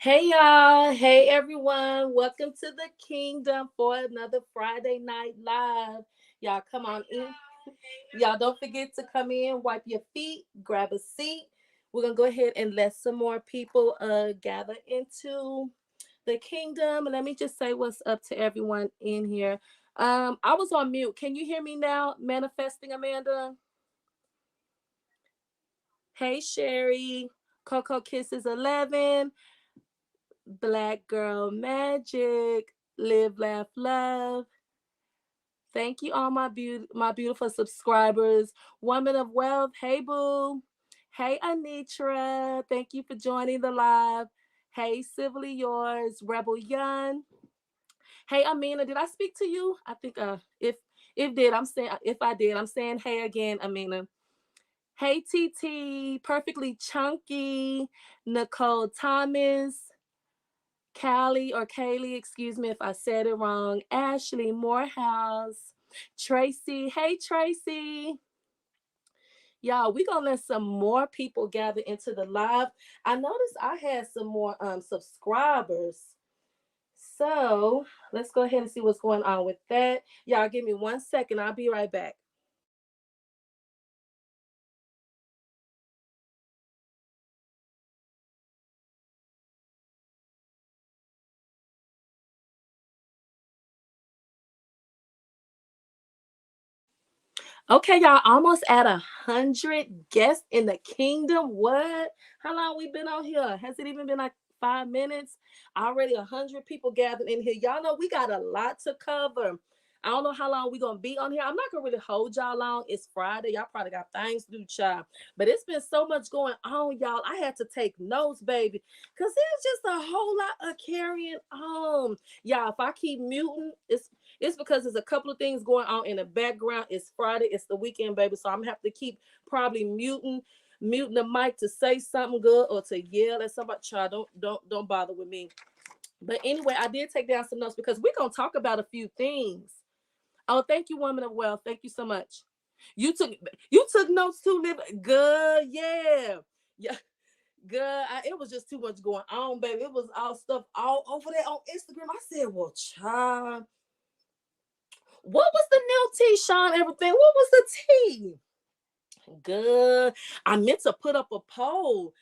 Hey y'all, hey everyone, welcome to the kingdom for another Friday night live. Y'all come on in. Y'all don't forget to come in, wipe your feet, grab a seat. We're gonna go ahead and let some more people gather into the kingdom. Let me just say what's up to everyone in here. I was on mute. Can you hear me now? Manifesting Amanda. Hey Sherry. Coco Kisses 11. Black Girl Magic, Live, Laugh, Love. Thank you, all my beautiful subscribers. Woman of Wealth, hey boo. Hey Anitra, thank you for joining the live. Hey, civilly yours, Rebel Young. Hey Amina, did I speak to you? I think if I did, I'm saying hey again, Amina. Hey TT, perfectly chunky, Nicole Thomas. Callie or Kaylee, excuse me if I said it wrong. Ashley Morehouse. Tracy. Hey, Tracy. Y'all, we gonna let some more people gather into the live. I noticed I had some more subscribers. So let's go ahead and see what's going on with that. Y'all give me 1 second. I'll be right back. Okay, y'all, almost at 100 guests in the kingdom. What? How long we been on here? Has it even been like 5 minutes? Already 100 people gathered in here. Y'all know we got a lot to cover. I don't know how long we gonna be on here. I'm not gonna really hold y'all long. It's Friday. Y'all probably got things to do, child. But it's been so much going on, y'all. I had to take notes, baby, because there's just a whole lot of carrying on. Y'all, if I keep muting, it's because there's a couple of things going on in the background. It's Friday. It's the weekend, baby. So I'm gonna have to keep probably muting the mic to say something good or to yell at somebody. Child, don't bother with me. But anyway, I did take down some notes because we're gonna talk about a few things. Oh, thank you, woman of wealth. Thank you so much. You took notes too, live good, yeah. Yeah. Good. It was just too much going on, baby. It was all stuff all over there on Instagram. I said, well, child, what was the new tea, Sean? Everything. What was the tea? Good. I meant to put up a poll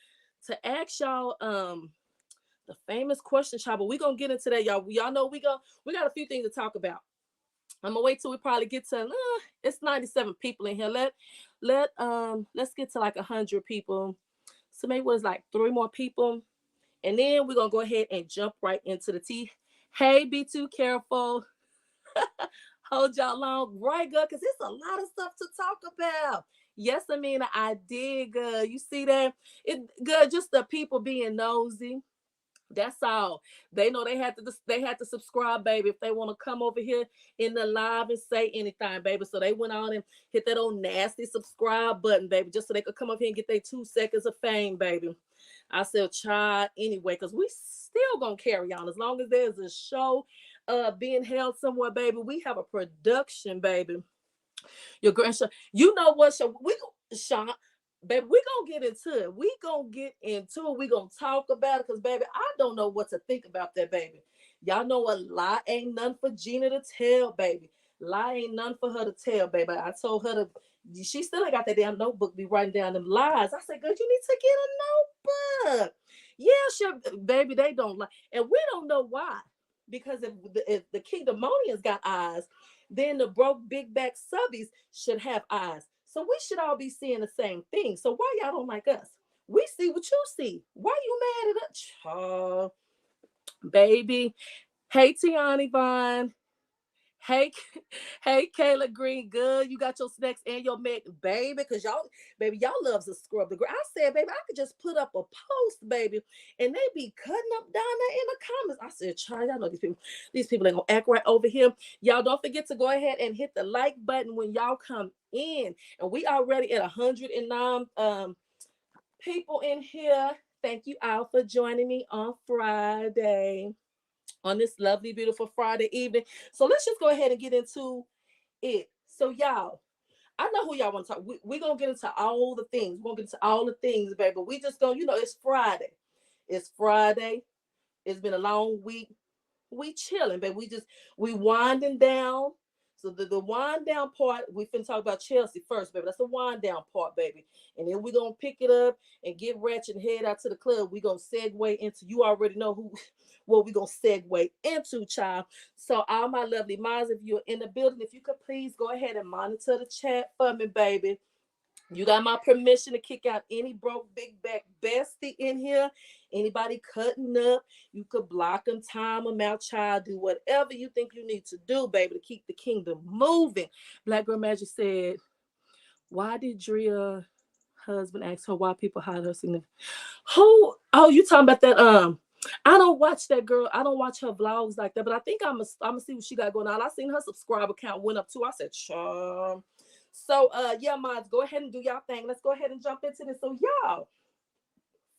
to ask y'all the famous question, child, but we gonna get into that, y'all. Y'all know we got a few things to talk about. I'm gonna wait till we probably get to it's 97 people in here. Let's get to like 100 people. So maybe it was like 3 more people. And then we're gonna go ahead and jump right into the tea. Hey, be too careful. Hold y'all long, right, good? Because it's a lot of stuff to talk about. Yes, I mean, I did good. You see that? It good, just the people being nosy. That's all. They know they had to subscribe, baby, if they want to come over here in the live and say anything, baby. So they went on and hit that old nasty subscribe button, baby, just so they could come up here and get their 2 seconds of fame, baby. I said, try anyway, because we still gonna carry on as long as there's a show being held somewhere, baby. We have a production, baby. Your grandson, you know what? So Sean, baby, we gonna get into it. We gonna talk about it, because baby, I don't know what to think about that, baby. Y'all know a lie ain't none for Gina to tell, baby. Lie ain't none for her to tell, baby. I told her to. She still ain't got that damn notebook. Be writing down them lies. I said, "Girl, you need to get a notebook." Yeah, sure, baby. They don't lie, and we don't know why. Because if the Kingdomonians got eyes, then the broke big back subbies should have eyes. So we should all be seeing the same thing. So why y'all don't like us? We see what you see. Why you mad at us? Oh, baby. Hey, Tiana Vaughn. Hey, hey, Kayla Green. Good. You got your snacks and your Mac, baby. Because y'all loves to scrub the ground. I said, baby, I could just put up a post, baby, and they be cutting up down there in the comments. I said, child, y'all know these people ain't gonna act right over here. Y'all don't forget to go ahead and hit the like button when y'all come in. And we already at 109 people in here. Thank you all for joining me on Friday, on this lovely, beautiful Friday evening. So let's just go ahead and get into it. So y'all, I know who y'all want to talk. We gonna get into all the things. We're gonna get into all the things, baby. We just gonna, it's Friday. It's Friday. It's been a long week. We chilling, baby. We winding down. So the wind down part, we finna talk about Chelsea first, baby. That's the wind down part, baby. And then we gonna pick it up and get ratchet and head out to the club. We gonna segue into, you already know who what we gonna segue into, child. So all my lovely minds, if you're in the building, if you could please go ahead and monitor the chat for me, baby. You got my permission to kick out any broke big back bestie in here. Anybody cutting up, you could block them, time them out, child. Do whatever you think you need to do, baby, to keep the kingdom moving. Black Girl Magic said, why did Drea husband ask her why people hide her significant? Who? Oh, you talking about that? I don't watch that girl. I don't watch her vlogs like that. But I think I'm gonna see what she got going on. I seen her subscriber count went up too. I said, charm. So yeah, mods, go ahead and do y'all thing. Let's go ahead and jump into this. So y'all,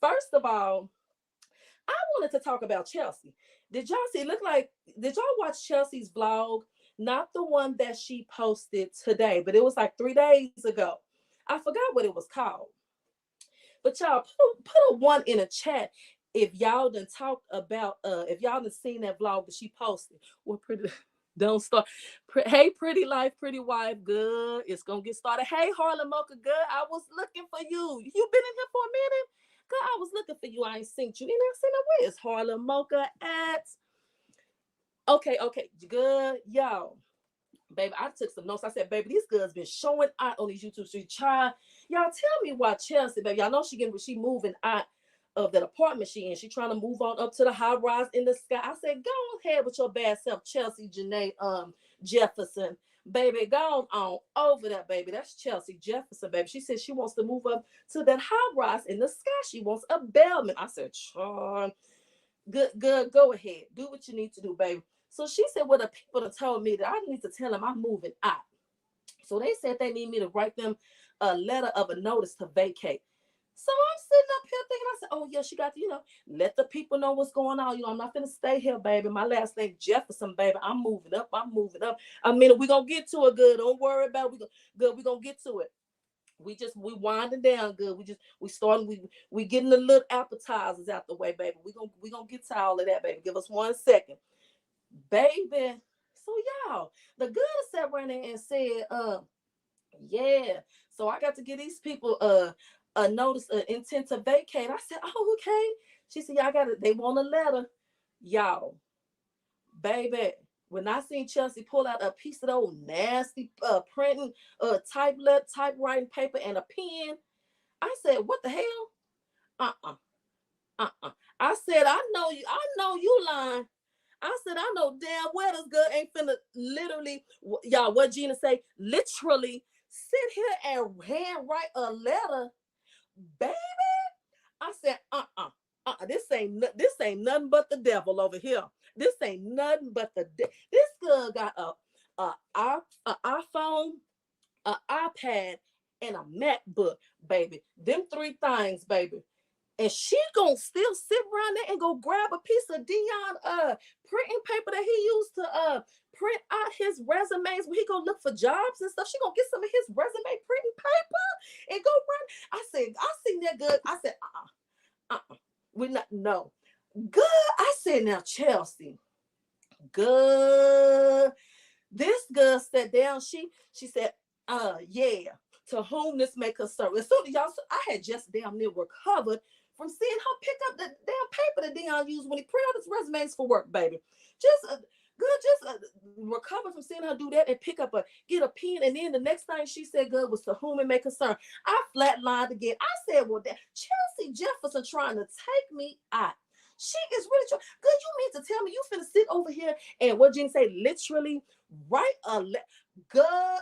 first of all, I wanted to talk about Chelsea. Did y'all see? Did y'all watch Chelsea's vlog? Not the one that she posted today, but it was like 3 days ago. I forgot what it was called. But y'all put a one in a chat if y'all done talked about if y'all done seen that vlog that she posted. Well, pretty don't start. Hey, pretty life, pretty wife, good. It's gonna get started. Hey, Harlem Mocha, good. I was looking for you. You been in here for a minute? Good, I was looking for you. I ain't seen you. You know, seen her. Where is Harlem Mocha at? Okay, good, y'all. Baby, I took some notes. I said, baby, these girls been showing out on these YouTube streets. Child, y'all tell me why Chelsea, baby. Y'all know she moving out of that apartment she in. She trying to move on up to the high rise in the sky. I said, go ahead with your bad self, Chelsea Jyneen Jefferson. Baby, go on over that, baby. That's Chelsea Jefferson, baby. She said she wants to move up to that high rise in the sky. She wants a bellman. I said, good, go ahead. Do what you need to do, baby. So she said, well, the people that told me that I need to tell them I'm moving out. So they said they need me to write them a letter of a notice to vacate. So I'm sitting up here thinking, I said, oh, yeah, she got to, let the people know what's going on. I'm not going to stay here, baby. My last name Jefferson, baby. I'm moving up. I mean, we're going to get to it, good. Don't worry about it. We're going to get to it. We winding down good. We getting the little appetizers out the way, baby. We gonna get to all of that, baby. Give us 1 second. Baby. So y'all, the girl sat right there and said, yeah. So I got to give these people a notice, intent to vacate. I said, oh, okay. She said, y'all they want a letter. Y'all, baby. When I seen Chelsea pull out a piece of old nasty printing typewriting paper and a pen, I said, what the hell? I said, I know you lying. I said, I know damn well this girl ain't finna literally, y'all, what Gina say, literally sit here and handwrite a letter, baby. I said, this ain't nothing but the devil over here. This ain't nothing but this girl got a iPhone, an iPad, and a MacBook, baby. Them 3 things, baby. And she gonna still sit around there and go grab a piece of Dion printing paper that he used to print out his resumes when he go look for jobs and stuff. She gonna get some of his resume printing paper and go run. I said, I seen that good. I said, we're not, no. Good. I said, now Chelsea, good. This girl sat down. She said, yeah. To whom this may concern. And so y'all, I had just damn near recovered from seeing her pick up the damn paper that Dion used when he printed out his resumes for work, baby. Just recover from seeing her do that and get a pen. And then the next thing she said, good, was to whom it may concern. I flatlined again. I said, well, that Chelsea Jefferson trying to take me out. She is really trying. Good, you mean to tell me you finna sit over here and what Gina say, literally write a good.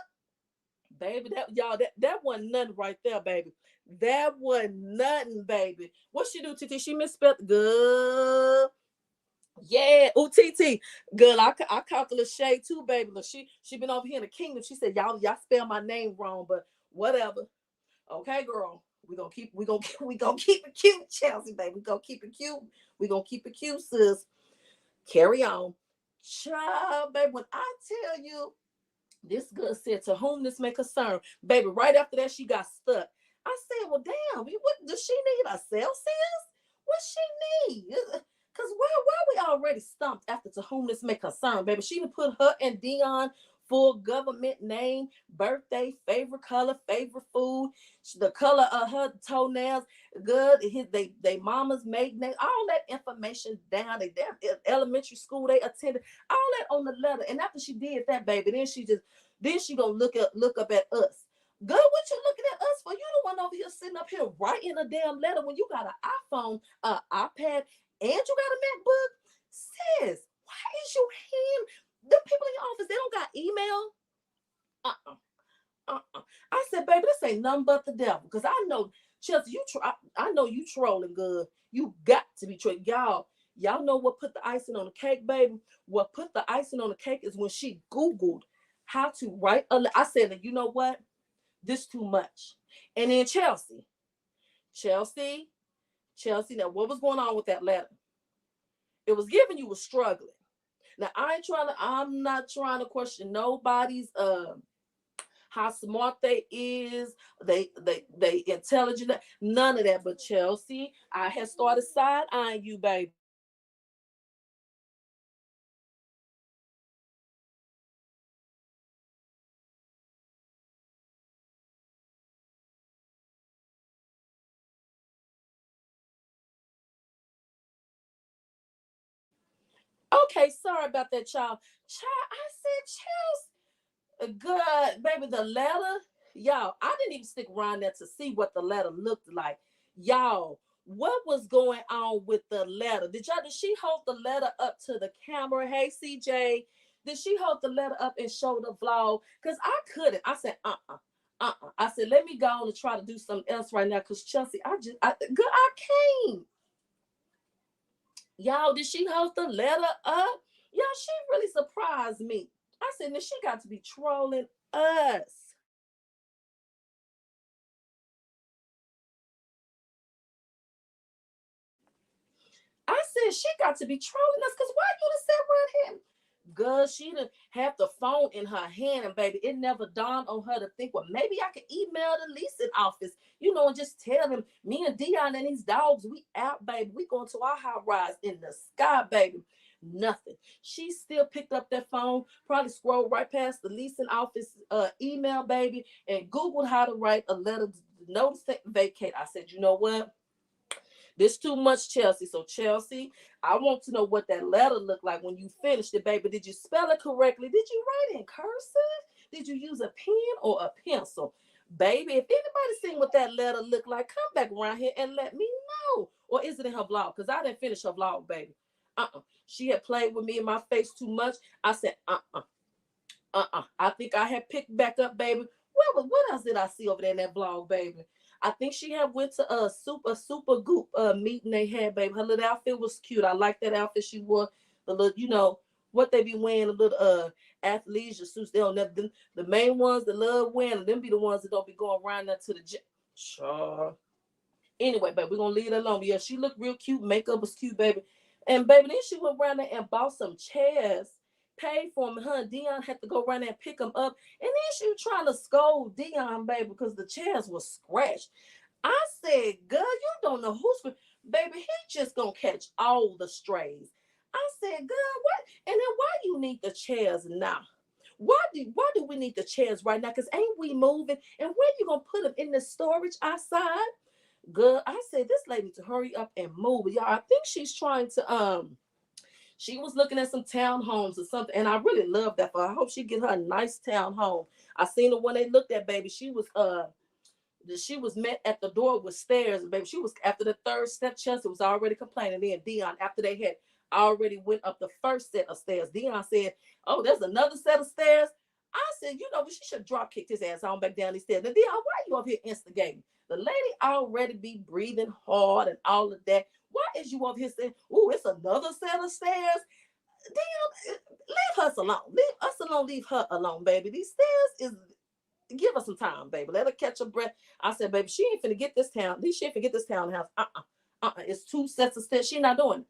Baby, that wasn't nothing right there, baby. That wasn't nothing, baby. What she do, TT? She misspelled good. Yeah. Oh, TT. Good. I caught the little shade too, baby. Look, she been over here in the kingdom. She said, y'all spell my name wrong, but whatever. Okay, girl. We gonna keep it cute, Chelsea, baby. We gonna keep it cute. We gonna keep it cute, sis. Carry on. Child, baby, when I tell you, this girl said, to whom this may concern. Baby, right after that, she got stuck. I said, well, damn, what does she need? A cell, sis? What she need? Because why we already stumped after to whom this may concern, baby. She done put her and Dion full government name, birthday, favorite color, favorite food, the color of her toenails, good, they mama's maiden name, all that information down. They damn elementary school they attended, all that on the letter. And after she did that, baby, then she gonna look up at us. Good, what you looking at us for? You the one over here sitting up here writing a damn letter when you got an iPhone, iPad, and you got a MacBook. Sis, why is you hand the people in your office? They don't got email. I said, baby, this ain't nothing but the devil. Because I know, Chelsea, I know you trolling good. You got to be trolling. Y'all know what put the icing on the cake, baby? What put the icing on the cake is when she Googled how to write I said, you know what? This too much. And then Chelsea, now what was going on with that letter? It was giving you was struggling. Now I'm not trying to question nobody's how smart they is, they intelligent, none of that. But Chelsea, I had started side-eyeing you, baby. Okay, sorry about that, y'all. I said, Chelsea, good, baby, the letter, y'all, I didn't even stick around there to see what the letter looked like. Y'all, what was going on with the letter? Did she hold the letter up to the camera? Hey, CJ, did she hold the letter up and show the vlog? Because I couldn't. I said, I said, let me go on and try to do something else right now. Because Chelsea, I can't. Y'all, did she hold the letter up? Y'all, she really surprised me. I said, now she got to be trolling us. I said, she got to be trolling us because why you done sat around him? Girl, she didn't have the phone in her hand, and baby, it never dawned on her to think, well, maybe I could email the leasing office, and just tell them, me and Dion and these dogs, we out, baby. We going to our high rise in the sky, baby. Nothing. She still picked up that phone, probably scrolled right past the leasing office email, baby, and Googled how to write a letter to notice to vacate. I said, you know what? This too much, Chelsea. So, Chelsea, I want to know what that letter looked like when you finished it, baby. Did you spell it correctly? Did you write in cursive? Did you use a pen or a pencil? Baby, if anybody seen what that letter looked like, come back around here and let me know. Or is it in her vlog? Because I didn't finish her vlog, baby. She had played with me in my face too much. I said, I think I had picked back up, baby. What else did I see over there in that vlog, baby? I think she had went to a super goop meeting they had, baby. Her little outfit was cute. I like that outfit she wore. The little, what they be wearing, the little athleisure suits. They don't never the main ones that love wearing them be the ones that don't be going around there to the gym. Sure. Anyway, baby, we're gonna leave it alone. Yeah, she looked real cute. Makeup was cute, baby. And baby, then she went around there and bought some chairs, paid for them. Her and Dion had to go around there and pick them up. And then she was trying to scold Dion, baby, because the chairs were scratched. I said, girl, you don't know who's baby, he just gonna catch all the strays. I said, girl, what? And then why you need the chairs now? Why do we need the chairs right now? Because ain't we moving? And where you gonna put them in the storage outside? Good. I said this lady to hurry up and move. Y'all, I think she's trying to she was looking at some townhomes or something, and I really love that for her. I hope she get her a nice townhome. I seen her when they looked at baby. She was met at the door with stairs, baby. She was after the third step. Chelsea was already complaining. Then Dion, after they had already went up the first set of stairs, Dion said, "Oh, there's another set of stairs." I said, she should drop kicked his ass on back down these stairs. Now, Dion, why are you up here instigating? The lady already be breathing hard and all of that. Why is you up here saying, "Oh, it's another set of stairs"? Dion, leave us alone. Leave us alone. Leave her alone, baby. These stairs is give her some time, baby. Let her catch her breath. I said, baby, she ain't finna get this town. At least she ain't finna get this townhouse. It's two sets of steps. She not doing it.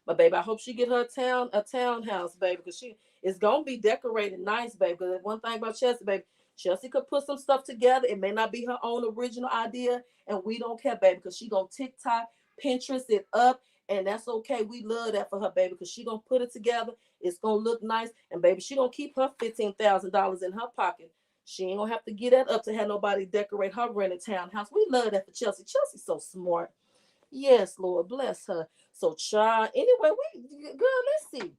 But baby, I hope she get her a townhouse, baby, because she is gonna be decorated nice, baby. Because one thing about Chelsea, baby, Chelsea could put some stuff together. It may not be her own original idea, and we don't care, baby, because she gonna TikTok, Pinterest it up, And that's okay. We love that for her, baby, because she gonna put it together. It's gonna look nice, and baby, she gonna keep her $15,000 in her pocket. She ain't gonna have to get that up to have nobody decorate her rented townhouse. We love that for Chelsea. Chelsea's so smart. Yes, Lord, bless her. So, child. Anyway, girl, let's see.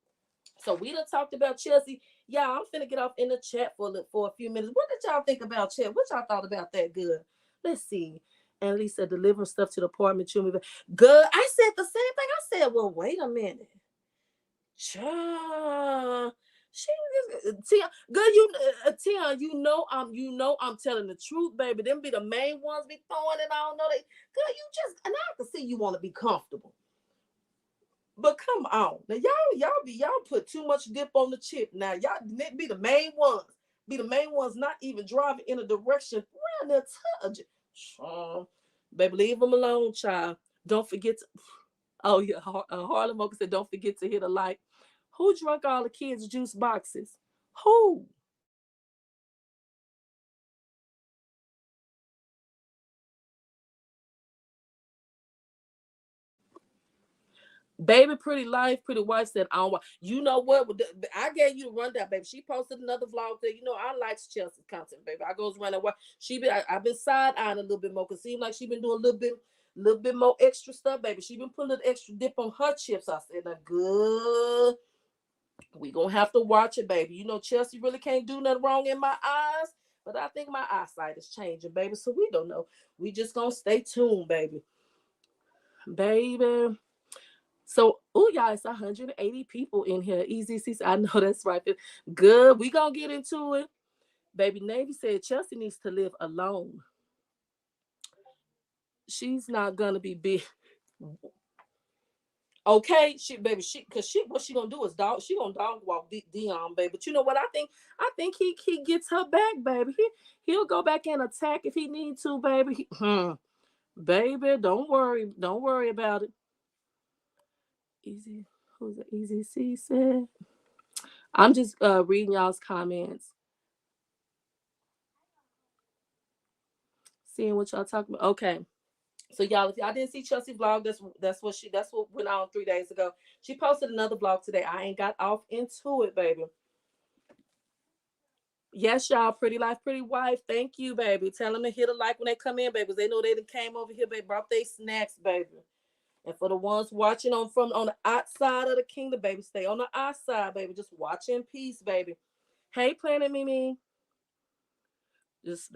So we done talked about Chelsea. Y'all, I'm finna get off in the chat for a few minutes. What did y'all think about chat? What y'all thought about that? Good. Let's see. And Lisa delivering stuff to the apartment. Good. I said the same thing. I said, well, wait a minute. Child. She Tia, girl, Tia, I'm telling the truth, baby. Them be the main ones be throwing it. I don't know they. Girl, you just and I can see you want to be comfortable. But come on. Now y'all put too much dip on the chip. Now y'all be the main ones. Be the main ones not even driving in a direction around their touch. Baby, leave them alone, child. Don't forget to oh yeah, Harlem Mocha said don't forget to hit a like. Who drunk all the kids' juice boxes? Who? Baby, pretty life, pretty wife said, "I don't want." You know what? I gave you the rundown, baby. She posted another vlog there. You know, I like Chelsea's content, baby. I goes running. What I've been side eyeing a little bit more. Cause seems like she been doing a little bit more extra stuff, baby. She been putting extra dip on her chips. I said, "Now, good. We gonna have to watch it, baby. You know, Chelsea really can't do nothing wrong in my eyes." But I think my eyesight is changing, baby. So we don't know. We just gonna stay tuned, baby. Baby. So, oh, y'all, it's 180 people in here. Easy, see, I know that's right. Good. We gonna get into it. Baby Navy said Chelsea needs to live alone. She's not gonna be big. Okay, cause what she gonna do is she gonna dog walk Dion, baby. But you know what I think? I think he gets her back, baby. He'll go back and attack if he needs to, baby. Baby, don't worry about it. Easy, who's it? Easy C said. I'm just reading y'all's comments, seeing what y'all talking about. Okay. So y'all, if y'all didn't see Chelsea vlog, that's what went on 3 days ago. She posted another vlog today. I ain't got off into it, baby. Yes, y'all, pretty life, pretty wife. Thank you, baby. Tell them to hit a like when they come in, baby. They know they done came over here, baby. Brought their snacks, baby. And for the ones watching on the outside of the kingdom, baby, stay on the outside, baby. Just watch in peace, baby. Hey, Planet Mimi. Just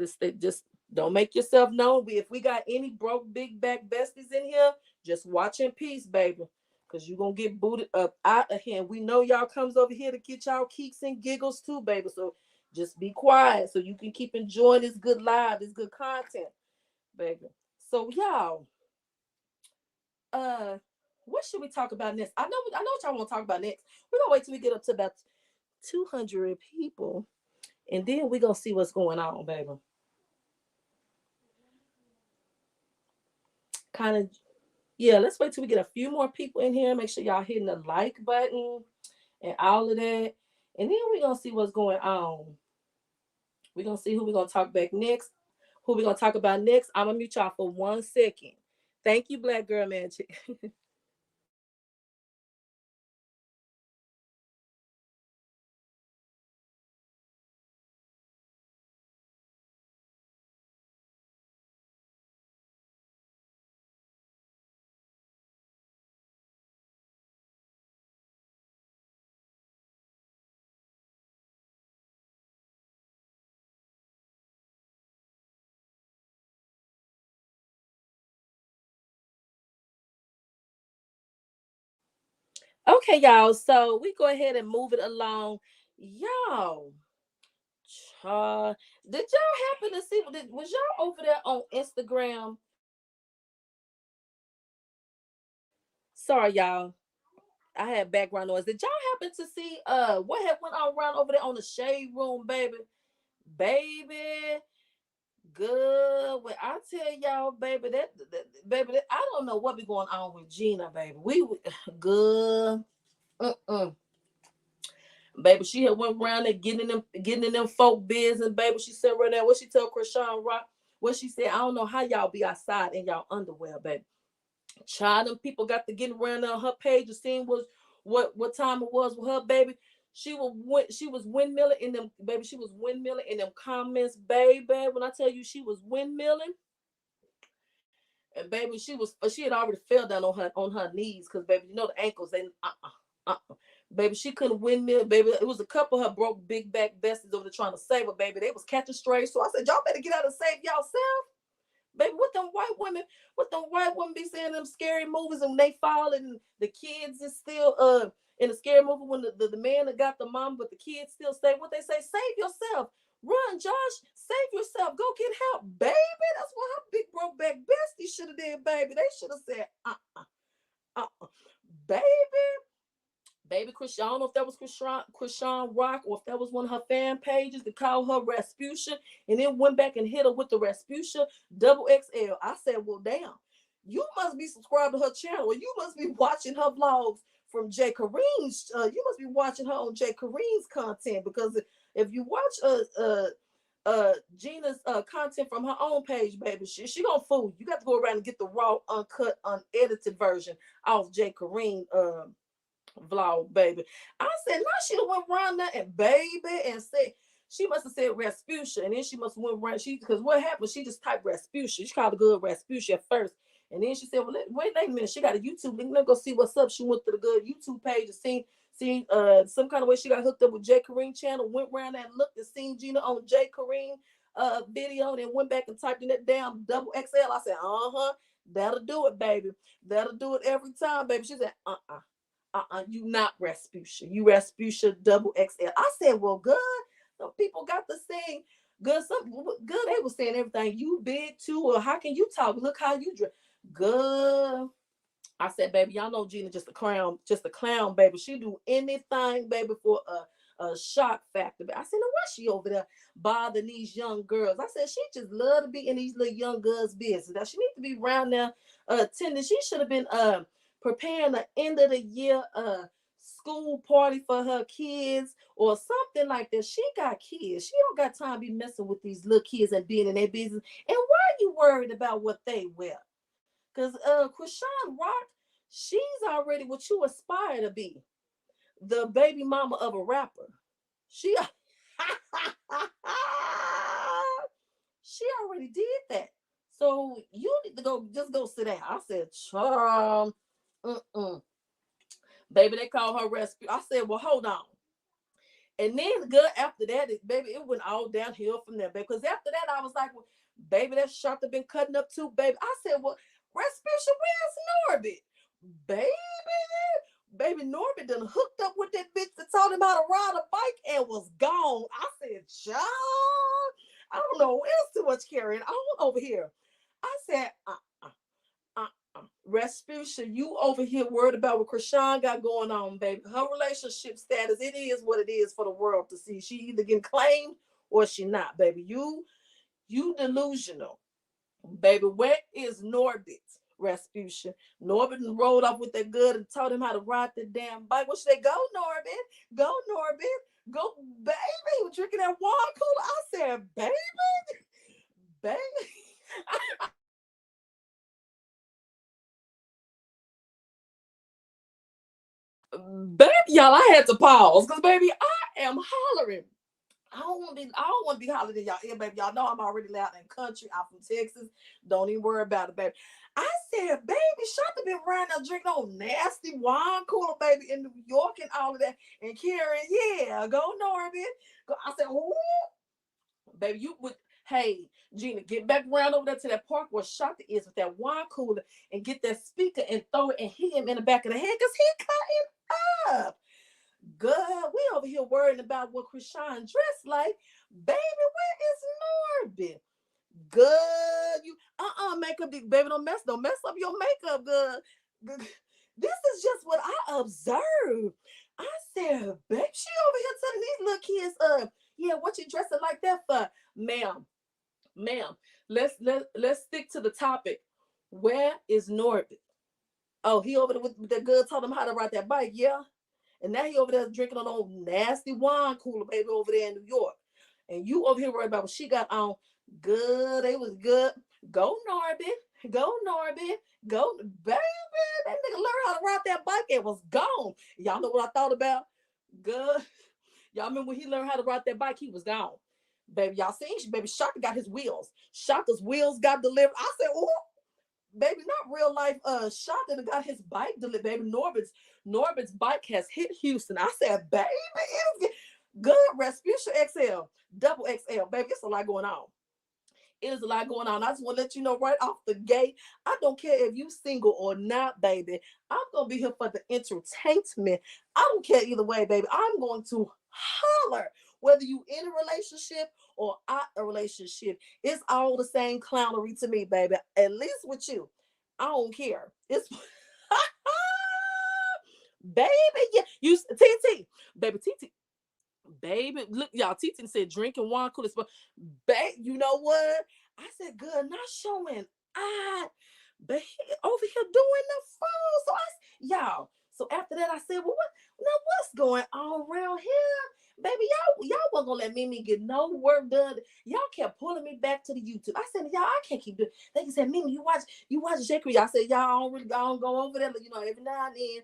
don't make yourself known. If we got any broke big back besties in here, just watch in peace, baby. Cause you're gonna get booted up out of here. We know y'all comes over here to get y'all keeks and giggles too, baby. So just be quiet so you can keep enjoying this good live, this good content, baby. So y'all, uh, what should we talk about next? I know what y'all want to talk about next. We're gonna wait till we get up to about 200 people, and then we're gonna see what's going on, baby. Kind of, yeah, let's wait till we get a few more people in here. Make sure y'all hitting the like button and all of that. And then we're gonna see what's going on. We're gonna see who we're gonna talk back next, who we're gonna talk about next. I'm gonna mute y'all for 1 second. Thank you, Black Girl Magic. Okay, y'all. So we go ahead and move it along. Y'all, did y'all happen to see? Was y'all over there on Instagram? Sorry, y'all. I had background noise. Did y'all happen to see what had went on around over there on the shade room, baby? Baby, good. When I tell y'all, baby, I don't know what be going on with Gina, baby. We good. Mm-mm. Baby, she had went around there getting in them folk business, baby. She said right now, what she told Krishan Rock, what she said, I don't know how y'all be outside in y'all underwear, baby. Child, them people got to get around on her page and seeing what time it was with her, baby. She was windmilling in them, baby. She was windmilling in them comments, baby. When I tell you she was windmilling, and baby, she had already fell down on her knees, because baby, you know the ankles, they baby, she couldn't windmill, baby. It was a couple of her broke big back besties over there trying to save her, baby. They was catching strays. So I said, y'all better get out and save yourself. Baby, what them white women be seeing them scary movies, and they fall, and the kids is still in a scary movie when the man that got the mom, but the kids still stay. What they say, save yourself. Run, Josh, save yourself. Go get help, baby. That's what her big broke back bestie should have did, baby. They should have said, baby. Baby Christian, I don't know if that was Christian Rock, or if that was one of her fan pages to call her Rasputia, and then went back and hit her with the Rasputia double XL. I said, well, damn, you must be subscribed to her channel, or you must be watching her vlogs from Jay Kareen's. You must be watching her on Jay Kareen's content, because if you watch Gina's content from her own page, baby, she gonna fool you. You got to go around and get the raw, uncut, unedited version off Jay Kareen vlog, baby. I said, now she done went around there and baby and said, she must have said Rasputia, and then she must have went around, because what happened, she just typed Rasputia. She called the good Rasputia at first, and then she said, well, wait a minute, she got a YouTube link, let's go see what's up. She went to the good YouTube page and seen some kind of way she got hooked up with Jay Kareen channel, went around and looked and seen Gina on Jay Kareen video, and then went back and typed in that damn double XL. I said, that'll do it, baby. That'll do it every time, baby. She said, you not Rasputia. You Rasputia double XL. I said, well, good. Some people got to sing good. Some good. They were saying everything. You big too, or how can you talk? Look how you dress. Good. I said, baby, y'all know Gina just a clown, baby. She do anything, baby, for a shock factor. I said, now why she over there bothering these young girls? I said, she just love to be in these little young girls' business. Now she need to be around there attending. She should have been preparing the end of the year school party for her kids or something like that. She got kids. She don't got time to be messing with these little kids and being in their business. And why are you worried about what they wear? Because Krishan Rock, she's already what you aspire to be, the baby mama of a rapper. She she already did that. So you need to go sit down. I said, Charm, baby, they call her rescue. I said, well, hold on. And then good after that, baby, it went all downhill from there, baby. Because after that, I was like, well, baby, that shark that been cutting up too, baby. I said, well, Rasputia, where's Norbit? Baby, Norbit done hooked up with that bitch that taught him how to ride a bike and was gone. I said, child, I don't know. It's too much carrying on over here. I said, Rasputia, you over here worried about what Krishan got going on, baby. Her relationship status, it is what it is for the world to see. She either getting claimed or she not, baby. You delusional. Baby, where is Norbit, Rasputia? Norbit rolled off with that good and taught him how to ride the damn bike. What should they go, Norbit? Go, Norbit. Go, baby. He was drinking that water cooler. I said, baby. Baby, y'all, I had to pause because, baby, I am hollering. I don't want to be hollering in y'all ear, baby. Y'all know I'm already loud in country. I'm from Texas. Don't even worry about it, baby. I said, baby, Shanta been around there drinking old nasty wine cooler, baby, in New York and all of that. And Karen, yeah, go Norbit. Go. I said, ooh, baby, you would. Hey, Gina, get back around over there to that park where Shanta is with that wine cooler and get that speaker and throw it and hit him in the back of the head because he cutting up. Good. We over here worrying about what Krishan dressed like. Baby, where is Norbit? Good. You makeup, baby. Don't mess up your makeup, good. This is just what I observed. I said, babe, she over here telling these little kids, yeah, what you dressing like that for? Ma'am, let's stick to the topic. Where is Norbit? Oh, he over there with that girl told him how to ride that bike, yeah. And now he over there drinking on old nasty wine cooler, baby, over there in New York. And you over here worried about what she got on. Good. They was good. Go, Norbit. Go Norbit. Go, baby. That nigga learned how to ride that bike. It was gone. Y'all know what I thought about? Good. Y'all remember when he learned how to ride that bike? He was gone. Baby, y'all seen? Baby, Shaka got his wheels. Shaka's wheels got delivered. I said, oh, baby, not real life. Shaka got his bike delivered. Baby, Norbit's bike has hit Houston. I said, baby, it's good. Rasputia XL, double XL. Baby, it's a lot going on. It is a lot going on. I just want to let you know right off the gate. I don't care if you single or not, baby. I'm going to be here for the entertainment. I don't care either way, baby. I'm going to holler. Whether you in a relationship or out a relationship, it's all the same clownery to me, baby. At least with you. I don't care. It's baby, yeah. You TT, baby TT. Baby, look, y'all. Titi said drinking wine coolest, but babe, you know what? I said, good, not showing. But he over here doing the phone. So y'all. So after that, I said, well, what's going on around here, baby? Y'all wasn't gonna let Mimi get no work done. Y'all kept pulling me back to the YouTube. I said, y'all, I can't keep doing. They said, Mimi, you watch J. Cree. I said, y'all don't go over there, every now and then.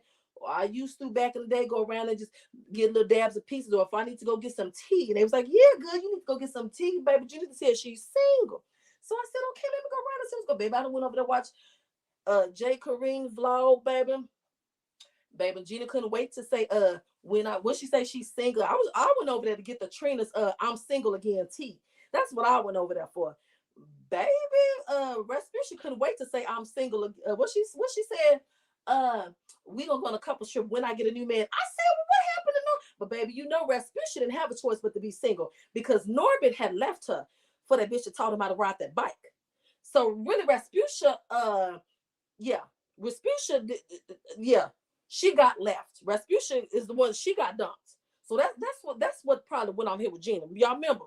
I used to back in the day go around and just get little dabs of pieces, or if I need to go get some tea. And they was like, yeah, good, you need to go get some tea, baby. Gina said she's single. So I said, okay, let me go around and see what's going, baby. I done went over there watch Jay Kareem's vlog, baby. Baby, Gina couldn't wait to say when she say she's single. I went over there to get the Trina's I'm single again tea. That's what I went over there for. Baby, Rasputia couldn't wait to say I'm single. What she said, we gonna go on a couple trip when I get a new man. I said, well, what happened to Norbit? But baby, you know Rasputia didn't have a choice but to be single because Norbit had left her for that bitch that taught him how to ride that bike. So really, Rasputia, yeah, Rasputia, yeah, she got left. Rasputia is the one, she got dumped. So that's what probably went on here with Gina. Y'all remember?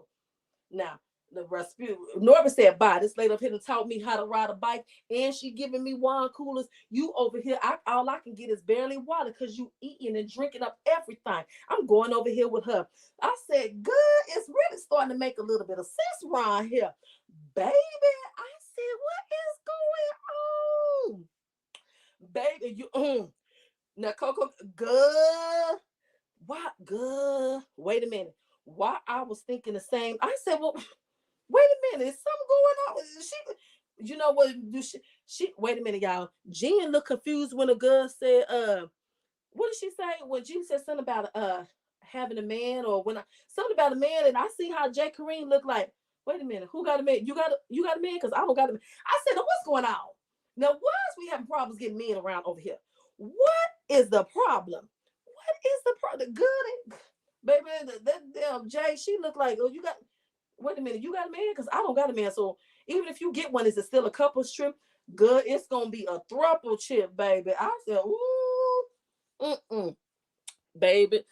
Now, the Rasputia, Norbit said, bye. This lady up here taught me how to ride a bike, and she giving me wine coolers. You over here, all I can get is barely water because you eating and drinking up everything. I'm going over here with her. I said, good. It's really starting to make a little bit of sense around here. Baby, I said, what is going on? Baby, you, now, Coco, good. What? Good. Wait a minute. Why I was thinking the same. I said, well, wait a minute, is something going on? She, you know what? She wait a minute, y'all. Jean looked confused when the girl said, what did she say? When Jean said something about having a man, or something about a man, and I see how Jay Kareem looked like, wait a minute, who got a man? You got a man? Because I don't got a man. I said, now what's going on? Now, why is we having problems getting men around over here? What is the problem? What is the problem? Good, baby, that damn Jay, she looked like, oh, you got, wait a minute, you got a man? Because I don't got a man. So even if you get one, is it still a couple trip? Good, it's gonna be a throuple chip, baby. I said, ooh, baby.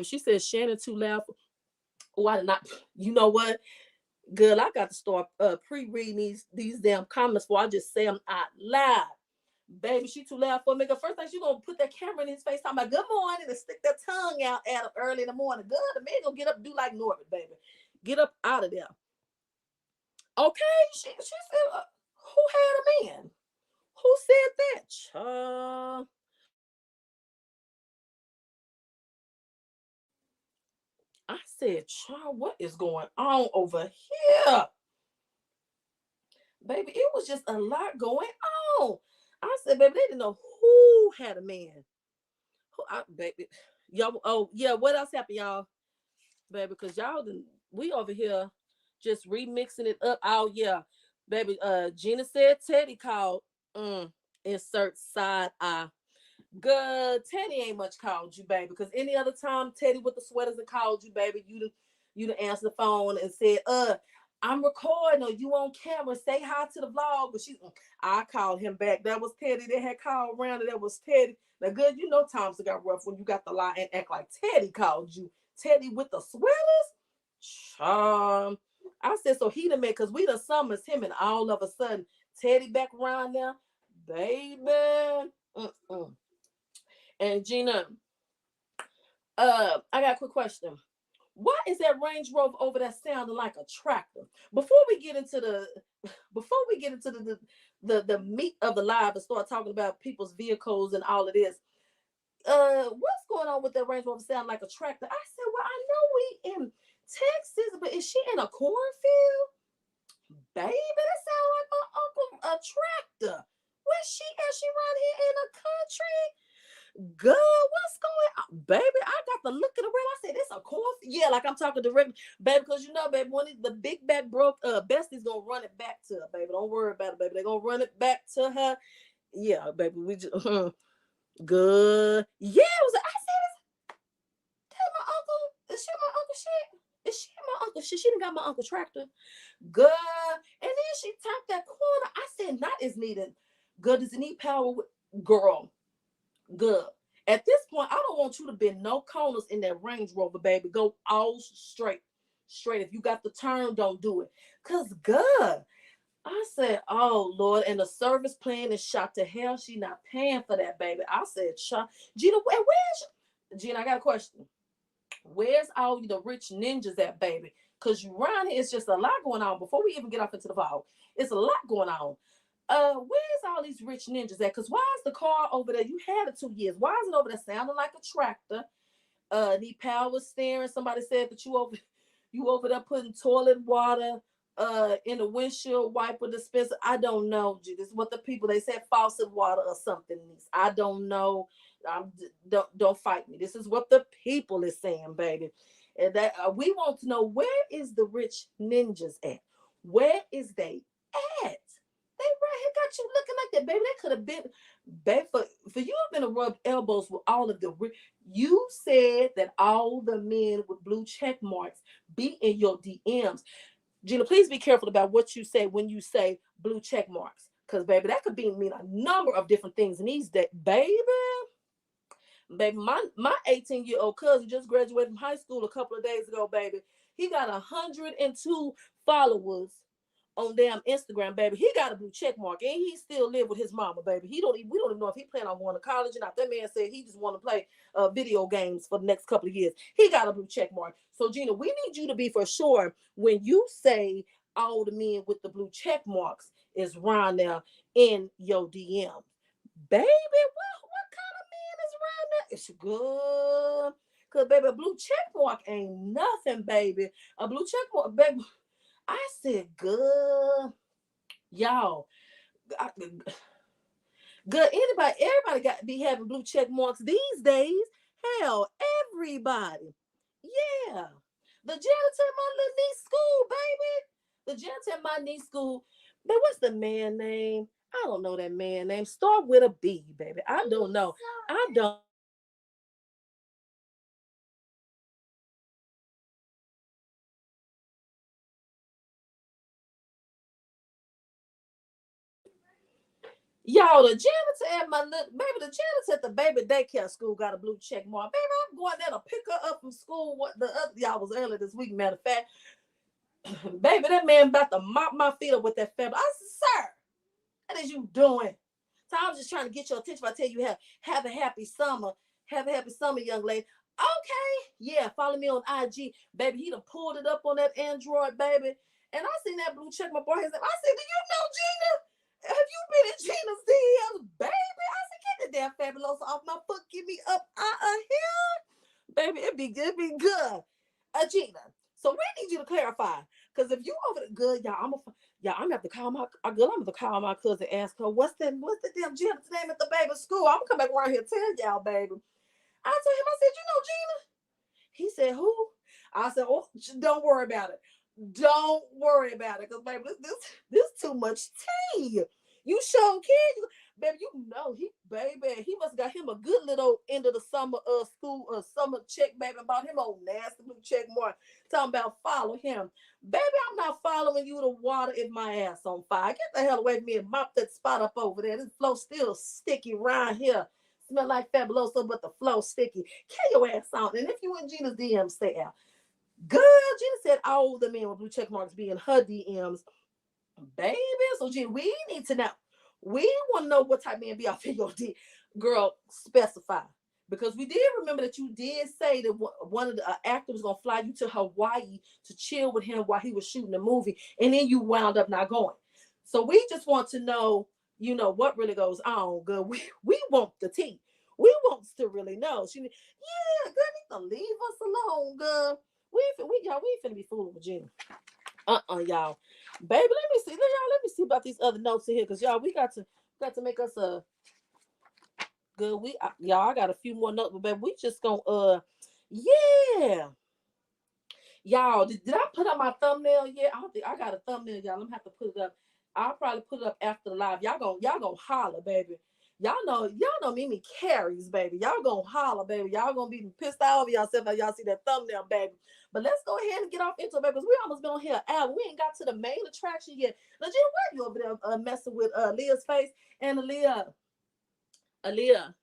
She said Shannon too loud. Oh, I did not. You know what? Good, I got to start pre-reading these damn comments before I just say them out loud. Baby, she too loud for me. The first thing she gonna put that camera in his face, talking about good morning, and stick that tongue out at him early in the morning. Good, the man gonna get up and do like Norbit, baby. Get up out of there. Okay, she said, who had a man? Who said that? I said, child, what is going on over here? Baby, it was just a lot going on. I said, baby, they didn't know who had a man. Baby, y'all, oh, yeah, what else happened, y'all? Baby, because we over here just remixing it up. Oh, yeah. Baby, Gina said Teddy called, insert side eye. Good. Teddy ain't much called you, baby. Because any other time Teddy with the sweaters and called you, baby, you'd answer the phone and said, I'm recording, or you on camera, say hi to the vlog. But I called him back. That was Teddy. They had called around, and that was Teddy. Now, good, you know times got rough when you got to lie and act like Teddy called you. Teddy with the sweaters? I said, so he the man, because we done summons him, and all of a sudden, Teddy back around now. Baby. And Gina, I got a quick question. Why is that Range Rover over there sounding like a tractor? Before we get into the before we get into the meat of the live and start talking about people's vehicles and all of this, what's going on with that Range Rover sound like a tractor? I said, well, I know we in Texas, but is she in a cornfield? Baby, that sound like my uncle a tractor. Where's she at? She right here in the country? Good, what's going on? Baby, I got to look at around. I said, it's a cornfield. Yeah, like I'm talking direct, baby, because you know, baby, when the big back broke, Bestie's gonna run it back to her, baby. Don't worry about it, baby. They're gonna run it back to her. Yeah, baby, we just good. Yeah, it was. I said, is my uncle? Is she my uncle shit? Is she my uncle shit? She done got my uncle tractor. Good. And then she tapped that corner. I said, not as needed. Good. Does it need power? Girl, good. At this point, I don't want you to bend no corners in that Range Rover, baby. Go all straight. Straight. If you got the turn, don't do it. Cause good. I said, oh Lord, and the service plan is shot to hell. She not paying for that, baby. I said, shot. Gina, where's Gina? I got a question. Where's all the rich ninjas at, baby? Because around here, it's just a lot going on. Before we even get off into the fall, it's a lot going on. Where's all these rich ninjas at? Because why is the car over there? You had it 2 years. Why is it over there sounding like a tractor? Need power steering. Somebody said that you over there putting toilet water in the windshield wiper dispenser. I don't know. This is what the people they said faucet water or something. I don't know. Don't fight me. This is what the people is saying, baby. And that we want to know, where is the rich ninjas at? Where is they at? They right here got you looking like that, baby. They could have been, baby, for you have been to rub elbows with all of the. You said that all the men with blue check marks be in your DMs. Gina, please be careful about what you say when you say blue check marks, because baby, that could mean a number of different things in these days, baby. Baby, my 18-year-old cousin just graduated from high school a couple of days ago, baby. He got 102 followers on damn Instagram, baby. He got a blue check mark, and he still live with his mama, baby. We don't even know if he plan on going to college or not. That man said he just want to play video games for the next couple of years. He got a blue check mark. So Gina, we need you to be for sure when you say all the men with the blue check marks is around there in your DM, baby. What kind of man is around there? It's good. Cause baby, a blue check mark ain't nothing, baby. A blue check mark, baby. I said, good, y'all. Good. Everybody got to be having blue check marks these days. Hell, everybody. Yeah. The janitor in my little niece school, baby. The janitor in my niece school. Man, what's the man name? I don't know that man name. Start with a B, baby. I don't know. I don't. Y'all, the janitor at my little baby, the janitor at the baby daycare school got a blue check mark. Baby, I'm going there to pick her up from school. What the other y'all was earlier this week, matter of fact. Baby, that man about to mop my feet up with that feather. I said, sir, what is you doing? So I was just trying to get your attention. I tell you, have a happy summer. Have a happy summer, young lady. Okay. Yeah, follow me on IG. Baby, he done pulled it up on that Android, baby. And I seen that blue check my boy. I said, do you know Gina? Have you been in Gina's DMs, baby? I said, get the damn fabulosa off my foot. Give me up out of here. Baby, it'd be good. Gina. So we need you to clarify. Because if you over the good, I'm gonna have to call my girl. I'm gonna call my cousin, ask her what's the damn Gina's name at the baby school. I'm gonna come back around here and tell y'all, baby. I told him, I said, you know Gina? He said, who? I said, oh, don't worry about it. Don't worry about it, because baby, this too much tea. You sure can, baby. You know he must got him a good little end of the summer school summer check, baby. About him old nasty blue check mark. Talking about follow him, baby. I'm not following you to water in my ass on fire. Get the hell away from me and mop that spot up over there. This flow still sticky around here. Smell like fabuloso, but the flow sticky. Kill your ass on. And if you in Gina's DM, stay out. Good. Gina said all the men with blue check marks be in her DMs, baby. So Gina, we need to know. We want to know what type of man be off in your D. Girl, specify. Because we did remember that you did say that one of the actors was gonna fly you to Hawaii to chill with him while he was shooting the movie, and then you wound up not going. So we just want to know, what really goes on. Good, we want the tea. We want to really know. Yeah, good, need to leave us alone, good. Y'all, we ain't finna be fooling with Gina. Y'all, baby, let me see about these other notes in here, cause y'all, we got to make us a good. Y'all, I got a few more notes, but baby, we just gonna yeah. Y'all, did I put up my thumbnail yet? I don't think I got a thumbnail, y'all. I'm gonna have to put it up. I'll probably put it up after the live. Y'all gonna holler, baby. Y'all know Mimi carries, baby. Y'all gonna holler, baby. Y'all gonna be pissed out over yourself if y'all see that thumbnail, baby. But let's go ahead and get off into it, baby, because we almost been on here an hour. We ain't got to the main attraction yet. Now, Jim, where you over there messing with Leah's face? And Aaliyah,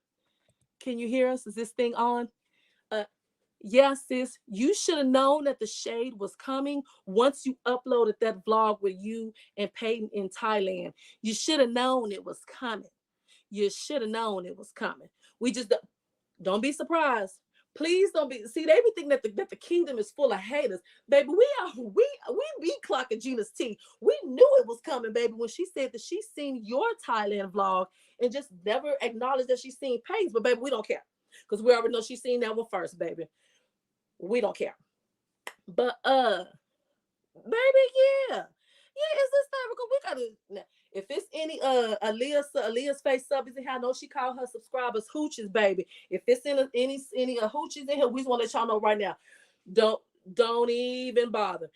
can you hear us? Is this thing on? Uh, yeah, sis, you should have known that the shade was coming once you uploaded that vlog with you and Peyton in Thailand. You should have known it was coming. You should have known it was coming. We just don't be surprised. Please don't be. See, they be thinking that the kingdom is full of haters, baby. We be clocking Gina's tea. We knew it was coming, baby, when she said that she seen your Thailand vlog and just never acknowledged that she seen Peyton's. But baby, we don't care because we already know she seen that one first, baby. We don't care. But baby, yeah. Yeah, it's hysterical. We gotta, if it's any Aaliyah's face subbies in here, I know she called her subscribers hooches, baby. If it's any hooches in here, we just want to let y'all know right now. Don't don't even bother.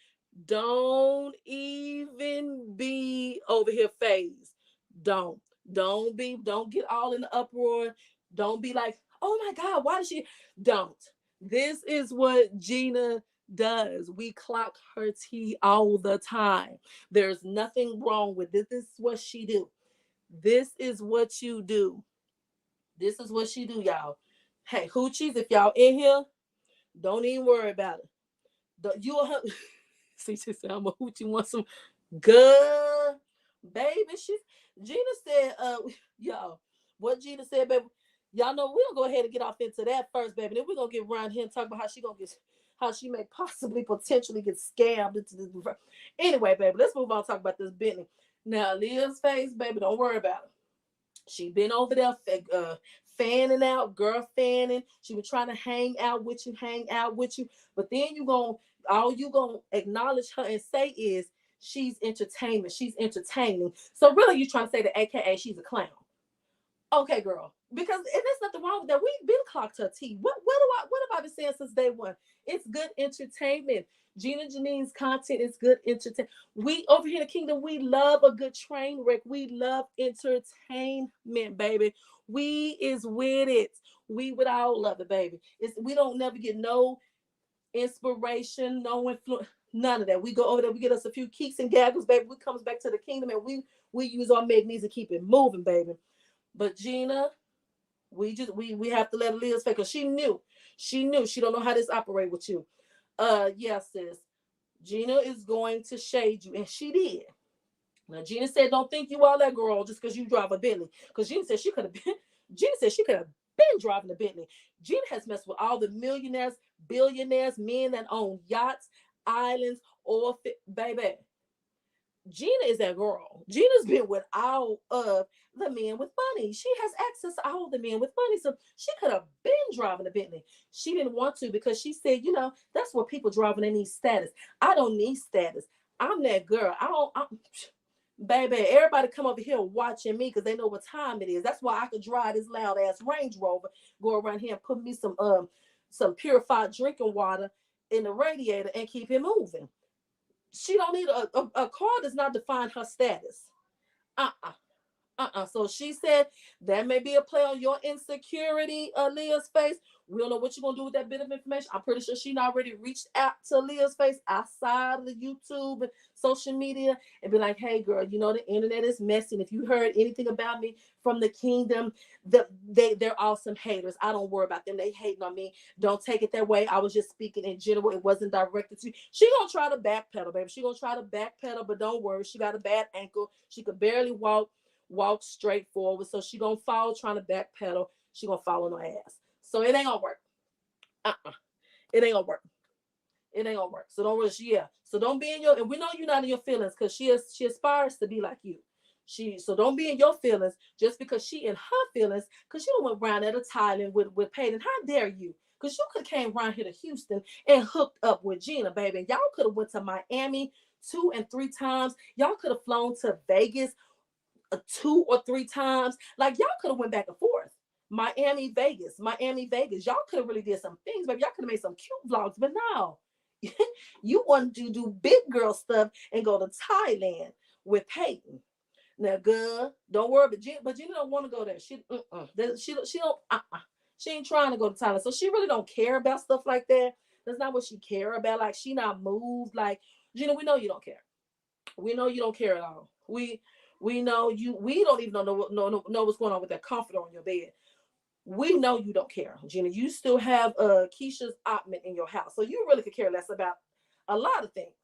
Don't even be over here phased. Don't. Don't get all in the uproar. Don't be like, oh my God, why did she? Don't. This is what Gina does. We clock her tea all the time. There's nothing wrong with this. This is what she do. This is what you do. This is what she do, y'all. Hey, hoochies, if y'all in here, don't even worry about it. You a see, she said I'm a hoochie want some good baby. Gina said, y'all, what Gina said, baby. Y'all know we'll go ahead and get off into that first, baby. Then we're gonna get around here and talk about how she may possibly potentially get scammed into this. Anyway, baby, let's move on and talk about this Bentley. Now, Leah's face, baby, don't worry about it. She been over there fanning out, girl fanning. She was trying to hang out with you. But then all you gonna acknowledge her and say is she's entertainment. She's entertaining. So really, you trying to say that, AKA, she's a clown. Okay, girl. Because and there's nothing wrong with that. We've been clocked her tea. What have I been saying since day one? It's good entertainment. Gina Jyneen's content is good entertainment. We over here in the kingdom, we love a good train wreck. We love entertainment, baby. We is with it. We would all love it, baby. We don't never get no inspiration, no influence, none of that. We go over there, we get us a few keeks and gaggles, baby. We comes back to the kingdom and we use our magnetes to keep it moving, baby. But Gina, we have to let Leah's face because she knew she don't know how this operate with you. Yes, sis. Gina is going to shade you, and she did. Now Gina said, "Don't think you all that girl just because you drive a Bentley." Because Gina said she could have been. Gina said she could have been driving a Bentley. Gina has messed with all the millionaires, billionaires, men that own yachts, islands, or baby. Gina is that girl. Gina's been with all of the men with money. She has access to all the men with money. So she could have been driving a Bentley. She didn't want to because she said, that's what people drive when they need status. I don't need status. I'm that girl. Baby, everybody come over here watching me because they know what time it is. That's why I could drive this loud ass Range Rover, go around here and put me some purified drinking water in the radiator and keep it moving. She don't need a car does not define her status. So she said that may be a play on your insecurity, Leah's face. We don't know what you're gonna do with that bit of information. I'm pretty sure she already reached out to Leah's face outside of the YouTube and social media and be like, hey girl, the internet is messy. And if you heard anything about me from the kingdom, they're awesome haters. I don't worry about them. They hating on me. Don't take it that way. I was just speaking in general. It wasn't directed to you. She gonna try to backpedal, baby. She gonna try to backpedal, but don't worry. She got a bad ankle. She could barely walk straight forward. So she gonna fall trying to backpedal. She gonna fall on her ass. So it ain't gonna work. Uh-uh. It ain't gonna work. It ain't gonna work. So don't rush. Yeah. So don't be in your, and we know you're not in your feelings because she aspires to be like you. So don't be in your feelings just because she in her feelings because you went around at a Thailand with Peyton. How dare you? Because you could have came around here to Houston and hooked up with Gina, baby. And y'all could have went to Miami 2 and 3 times. Y'all could have flown to Vegas 2 or 3 times. Like y'all could have went back and forth. Miami, Vegas, Miami, Vegas. Y'all could have really did some things, but y'all could have made some cute vlogs. But no, you want to do big girl stuff and go to Thailand with Peyton. Now, girl, don't worry, but Gina don't want to go there. She don't. She ain't trying to go to Thailand, so she really don't care about stuff like that. That's not what she care about. Like she not moved. Like Gina, we know you don't care. We know you don't care at all. We know you. We don't even know what's going on with that comforter on your bed. We know you don't care, Gina. You still have Keisha's ointment in your house, so you really could care less about a lot of things.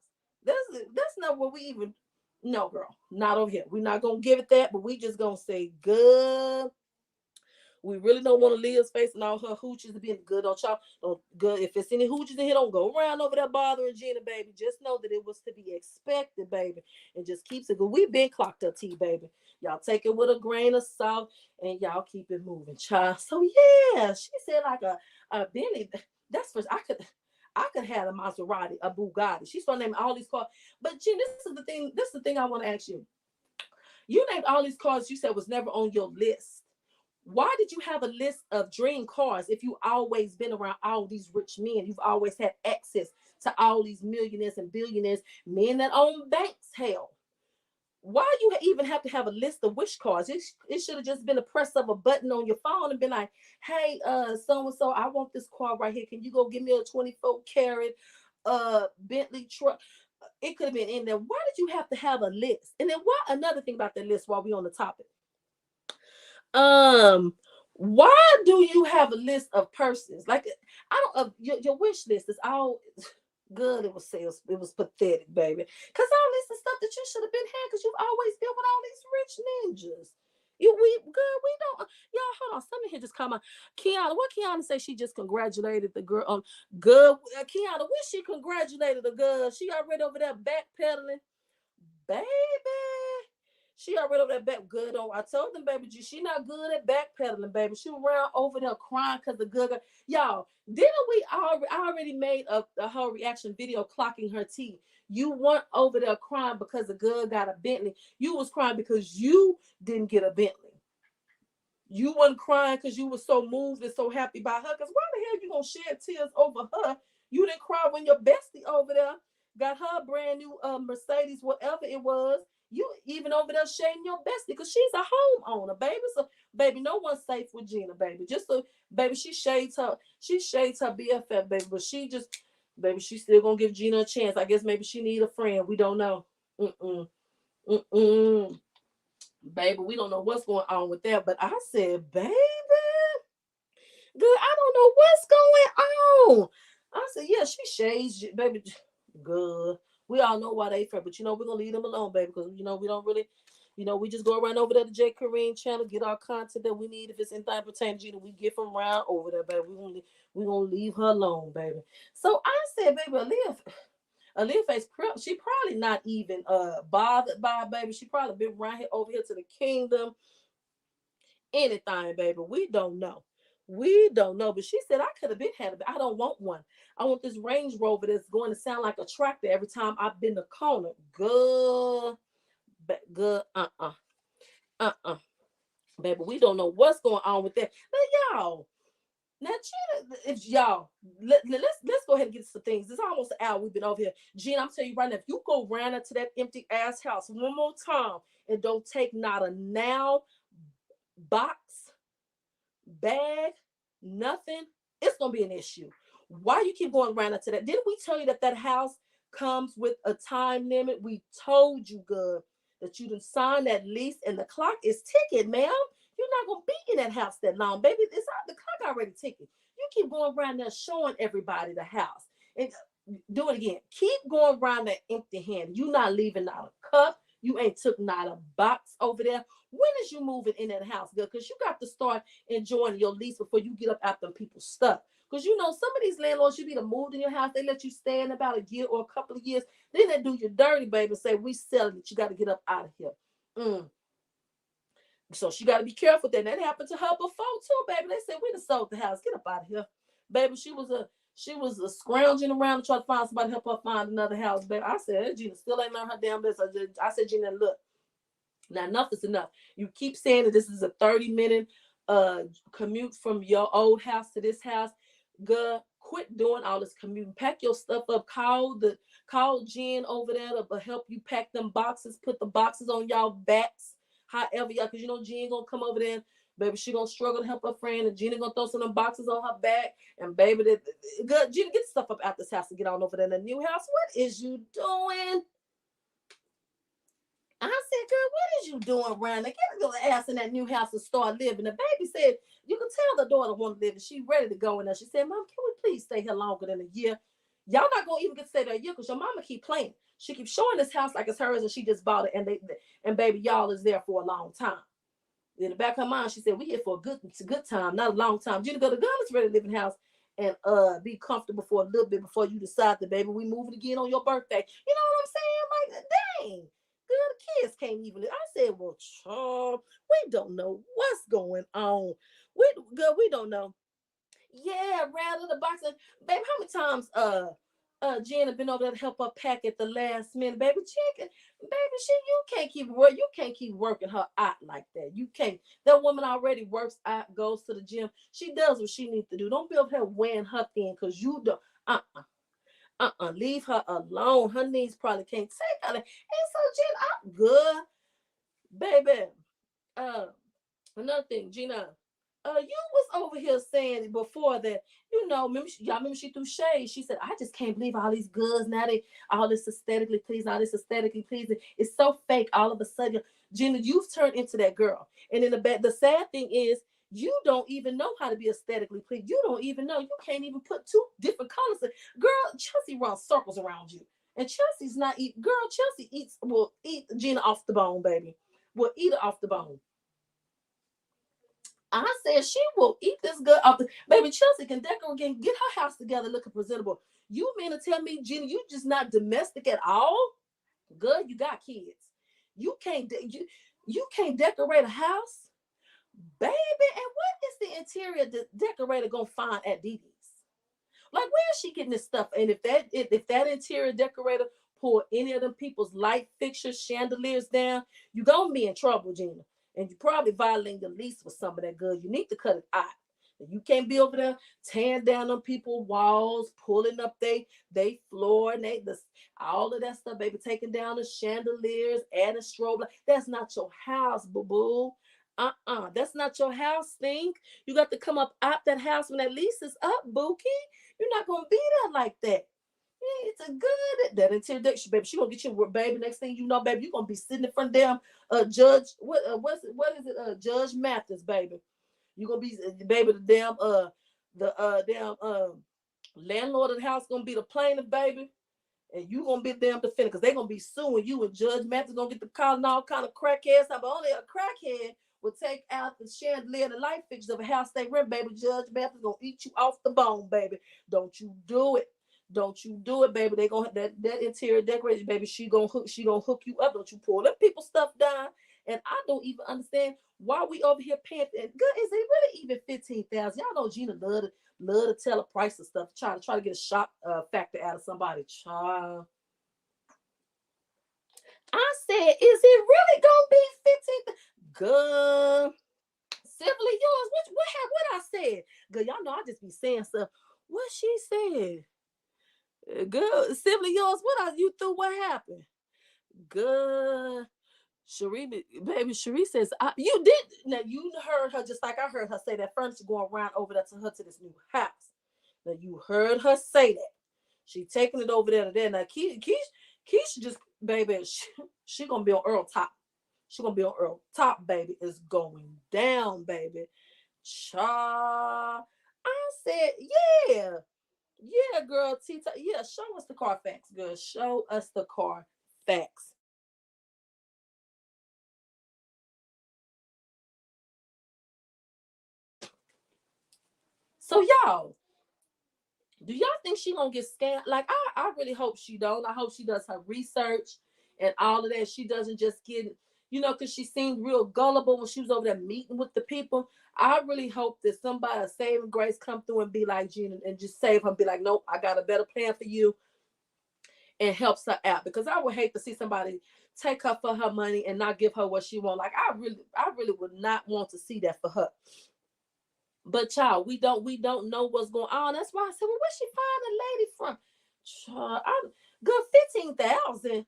That's not what we even. No, girl, not over here. We're not gonna give it that, but we just gonna say good. We really don't want to Leah's face and all her hooches to be good on y'all. Don't good if it's any hooches in here. Don't go around over there bothering Gina, baby. Just know that it was to be expected, baby, and just keeps it good. We been clocked up, T, baby. Y'all take it with a grain of salt and y'all keep it moving, child. So yeah, she said like a Bentley. That's for I could have a Maserati, a Bugatti. She started naming all these cars. But Gina, this is the thing. This is the thing I want to ask you. You named all these cars you said was never on your list. Why did you have a list of dream cars if you always been around all these rich men? You've always had access to all these millionaires and billionaires, men that own banks. Hell, why you even have to have a list of wish cards? It should have just been a press of a button on your phone and been like, hey, so and so, I want this car right here. Can you go give me a 24 carat Bentley truck? It could have been in there. Why did you have to have a list? And then why another thing about the list while we on the topic? Um, why do you have a list of persons? Like I don't your wish list is all good. It was sales, it was pathetic, baby. Cause all this is stuff that you should have been had because you've always been with all these rich ninjas. We good, we don't y'all hold on. Something here just come on. Kiana, what Kiana say she just congratulated the girl on good Kiana, when she congratulated the girl, she already over there backpedaling. Baby. She already over that back good on. I told them, baby, she not good at backpedaling, baby. She around over there crying because the good girl. Y'all, didn't we already? I already made a whole reaction video clocking her teeth. You weren't over there crying because the girl got a Bentley. You was crying because you didn't get a Bentley. You wasn't crying because you were so moved and so happy by her. Because why the hell you gonna shed tears over her? You didn't cry when your bestie over there got her brand new Mercedes, whatever it was. You even over there shading your bestie because she's a homeowner, baby. So, baby, no one's safe with Gina, baby. Just so, baby, she shades her BFF, baby. But she just, baby, she still gonna give Gina a chance. I guess maybe she need a friend. We don't know. Mm-mm. Mm-mm. Baby, we don't know what's going on with that. But I said, baby, good. I don't know what's going on. I said, yeah, she shades, baby. Good. We all know why they fair, but we're gonna leave them alone, baby, because we don't really, we just go around over there to J. Kareem channel, get our content that we need. If it's anything pertaining to Gina, we get from around over there, baby. We gonna leave her alone, baby. So I said, baby, Aaliyah face, she probably not even bothered by it, baby. She probably been around here over here to the kingdom. Anything, baby. We don't know. We don't know. But she said I could have been had it. I don't want one. I want this Range Rover that's going to sound like a tractor every time I've been the corner. Good. Good. Uh-uh. Baby, we don't know what's going on with that. Now, y'all. Now, Gina, if y'all, let's go ahead and get some things. It's almost an hour we've been over here. Gina, I'm telling you right now, if you go round into that empty ass house one more time and don't take not a now box, bag, nothing, it's gonna be an issue. Why you keep going around into that? Didn't we tell you that house comes with a time limit? We told you, good, that you didn't sign that lease and the clock is ticking, ma'am. You're not gonna be in that house that long, baby. It's the clock already ticking. You keep going around there showing everybody the house and do it again. Keep going around that empty hand. You're not leaving out a cup. You ain't took not a box over there. When is you moving in that house, girl? Because you got to start enjoying your lease before you get up after people's stuff. Because you know, some of these landlords, you be to moved in your house, they let you stay in about a year or a couple of years. Then they do you dirty, baby, and say, we selling it. You got to get up out of here. Mm. So she got to be careful with that. That happened to her before too, baby. They said, we done sold the house. Get up out of here. Baby, she was scrounging around to try to find somebody to help her find another house, baby. I said, Gina still ain't learned her damn business. I said, Gina, look, now enough is enough. You keep saying that this is a 30-minute commute from your old house to this house. Girl, quit doing all this commuting. Pack your stuff up. Call Jen over there to help you pack them boxes. Put the boxes on y'all backs. However, y'all, because you know Jen gonna come over there. Baby, she gonna struggle to help her friend, and Gina gonna throw some of them boxes on her back. And baby, good Gina, get stuff up out this house and get on over there in the new house. What is you doing? I said, girl, what is you doing around there? Get your ass in that new house and start living. The baby said, you can tell the daughter want to live and she ready to go in there. She said, Mom, can we please stay here longer than a year? Y'all not going to even get to stay there a year because your mama keep playing. She keeps showing this house like it's hers and she just bought it. And baby, y'all is there for a long time. In the back of her mind, she said, we here for a good time, not a long time. Gina, go to God is ready to live in the house and be comfortable for a little bit before you decide that, baby, we moving again on your birthday. You know what I'm saying? Like, dang. Girl, the kids can't even. I said, well, Charles, we don't know what's going on. We don't know. Yeah, rather the boxing. Baby, how many times Jen been over there to help her pack at the last minute? Baby, chicken. Baby, you can't keep working her out like that. You can't. That woman already works out, goes to the gym. She does what she needs to do. Don't be over here weighing her thin because you don't leave her alone. Her knees probably can't take her. And so Jen, I'm good. Baby. Uh Another thing, Gina, you was over here saying before that, y'all remember she threw shade. She said, I just can't believe all these goods now. They all this aesthetically pleasing, all this aesthetically pleasing. It's so fake all of a sudden. Gina, you've turned into that girl. And in the sad thing is, you don't even know how to be aesthetically pleasing. You don't even know. You can't even put two different colors. Girl, Chelsea runs circles around you. And Chelsea's not eat. Girl, Chelsea will eat Gina off the bone, baby. Will eat her off the bone. I said she will eat this good off the baby. Chelsea can decorate, can get her house together looking presentable. You mean to tell me, Gina, you just not domestic at all? Good, you got kids. You can't decorate a house, baby. And what is the interior decorator gonna find at Dee Dee's? Like, where is she getting this stuff? And if that interior decorator pull any of them people's light fixtures, chandeliers down, you gonna be in trouble, Gina. And you probably violating your lease with some of that good. You need to cut it out. You can't be over there tearing down on people's walls, pulling up they floor and all of that stuff, baby, taking down the chandeliers, adding strobe. That's not your house, boo boo. That's not your house, Stink. You got to come up out that house when that lease is up, Bookie. You're not gonna be there like that. Yeah, it's a good that intimidation, baby. She gonna get you, baby. Next thing you know, baby, you gonna be sitting in front of them, Judge. What is it? Judge Mathis, baby. You gonna be, baby. The damn landlord of the house gonna be the plaintiff, baby. And you gonna be damn defendant because they gonna be suing you, and Judge Mathis gonna get the calling all kind of crackheads. But only a crackhead will take out the chandelier and the light fixtures of a house they rent, baby. Judge Mathis gonna eat you off the bone, baby. Don't you do it. Don't you do it, baby. They gonna that interior decoration, baby. She gonna hook you up. Don't you pull them people stuff down. And I don't even understand why we over here paying. And good, is it really even 15,000? Y'all know Gina love to tell a price of stuff, try to get a shock factor out of somebody. Child, I said, is it really gonna be 15? Good, simply yours. What I said? Good, y'all know I just be saying stuff. What she said? Good, simply yours. You through? What happened? Good. Cherie, baby, Cherie says, you did. Now, you heard her just like I heard her say that furniture going around over there to her to this new house. Now, you heard her say that. She taking it over there to there. Now, Keisha just, baby, she going to be on Earl Top. She going to be on Earl Top, baby. It's going down, baby. Cha. I said, yeah. Yeah, girl, Tita. Yeah, show us the Carfax, girl. Show us the Carfax. So y'all, do y'all think she gonna get scammed? Like I really hope she don't. I hope she does her research and all of that. She doesn't just get, because she seemed real gullible when she was over there meeting with the people. I really hope that somebody, a saving grace, come through and be like Gina and just save her and be like, nope, I got a better plan for you, and helps her out. Because I would hate to see somebody take her for her money and not give her what she wants. Like I really would not want to see that for her. But child, we don't know what's going on. That's why I said, well, where she find a lady from? Child, I'm good 15,000. And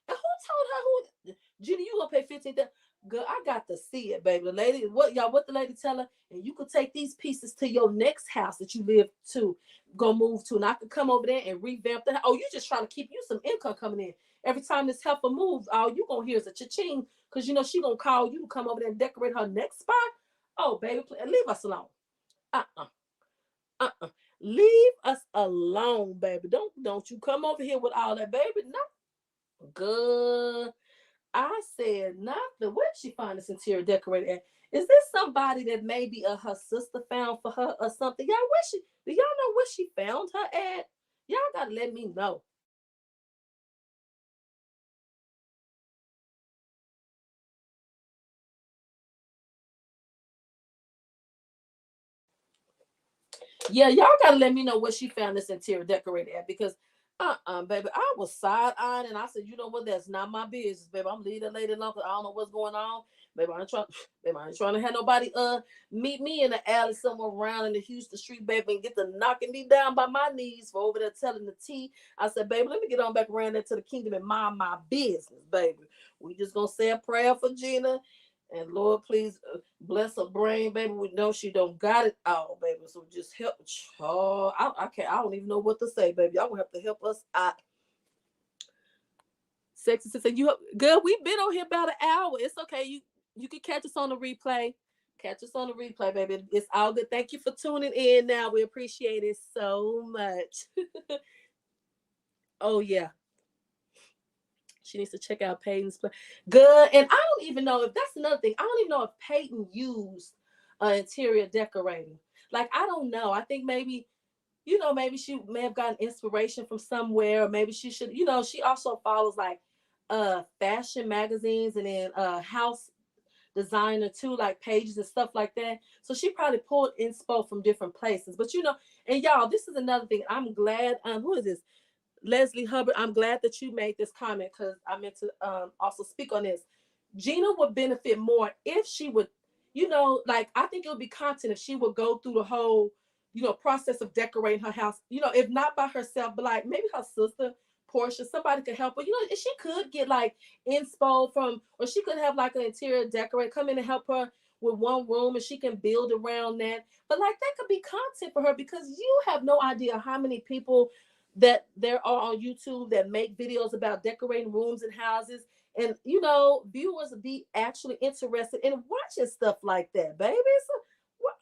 who told her who? Judy, you gonna pay 15,000? Good, I got to see it, baby. The lady, what the lady tell her? And you could take these pieces to your next house that you live to, go move to, and I could come over there and revamp the house. Oh, you just trying to keep you some income coming in. Every time this helper moves, all you gonna hear is a cha-ching, because she gonna call you to come over there and decorate her next spot. Oh, baby, please, leave us alone. Uh-uh. Uh-uh. Leave us alone, baby. Don't you come over here with all that, baby. No. Good. I said nothing. Where did she find this interior decorator at? Is this somebody that maybe her sister found for her or something? Y'all, do y'all know where she found her at? Y'all gotta let me know. Yeah, y'all gotta let me know where she found this interior decorator at, because baby, I was side eyeing and I said, you know what, that's not my business, baby. I'm leaving lady alone because I don't know what's going on. Baby, I ain't trying baby, I ain't trying to have nobody meet me in the alley somewhere around in the Houston street, baby, and get to knocking me down by my knees for over there telling the tea. I said, baby, let me get on back around there to the kingdom and mind my business, baby. We just gonna say a prayer for Gina. And Lord, please bless her brain, baby. We know she don't got it all, baby. So just help. Oh, I can't. I don't even know what to say, baby. Y'all gonna have to help us out. Sexy sister, you good? We've been on here about an hour. It's okay. You can catch us on the replay. Catch us on the replay, baby. It's all good. Thank you for tuning in. Now we appreciate it so much. Oh yeah, she needs to check out Peyton's play. Good. And I don't even know if that's another thing. I don't even know if Peyton used interior decorating. Like, I don't know. I think maybe, maybe she may have gotten inspiration from somewhere, or maybe she should, she also follows like fashion magazines, and then house designer too, like pages and stuff like that. So she probably pulled inspo from different places. But and y'all, this is another thing. I'm glad, who is this? Leslie Hubbard, I'm glad that you made this comment, because I meant to also speak on this. Gina would benefit more if she would, like, I think it would be content if she would go through the whole, process of decorating her house, if not by herself, but like maybe her sister, Portia, somebody could help her, if she could get like inspo from, or she could have like an interior decorator come in and help her with one room, and she can build around that. But like, that could be content for her, because you have no idea how many people that there are on YouTube that make videos about decorating rooms and houses. And viewers be actually interested in watching stuff like that, baby. So, what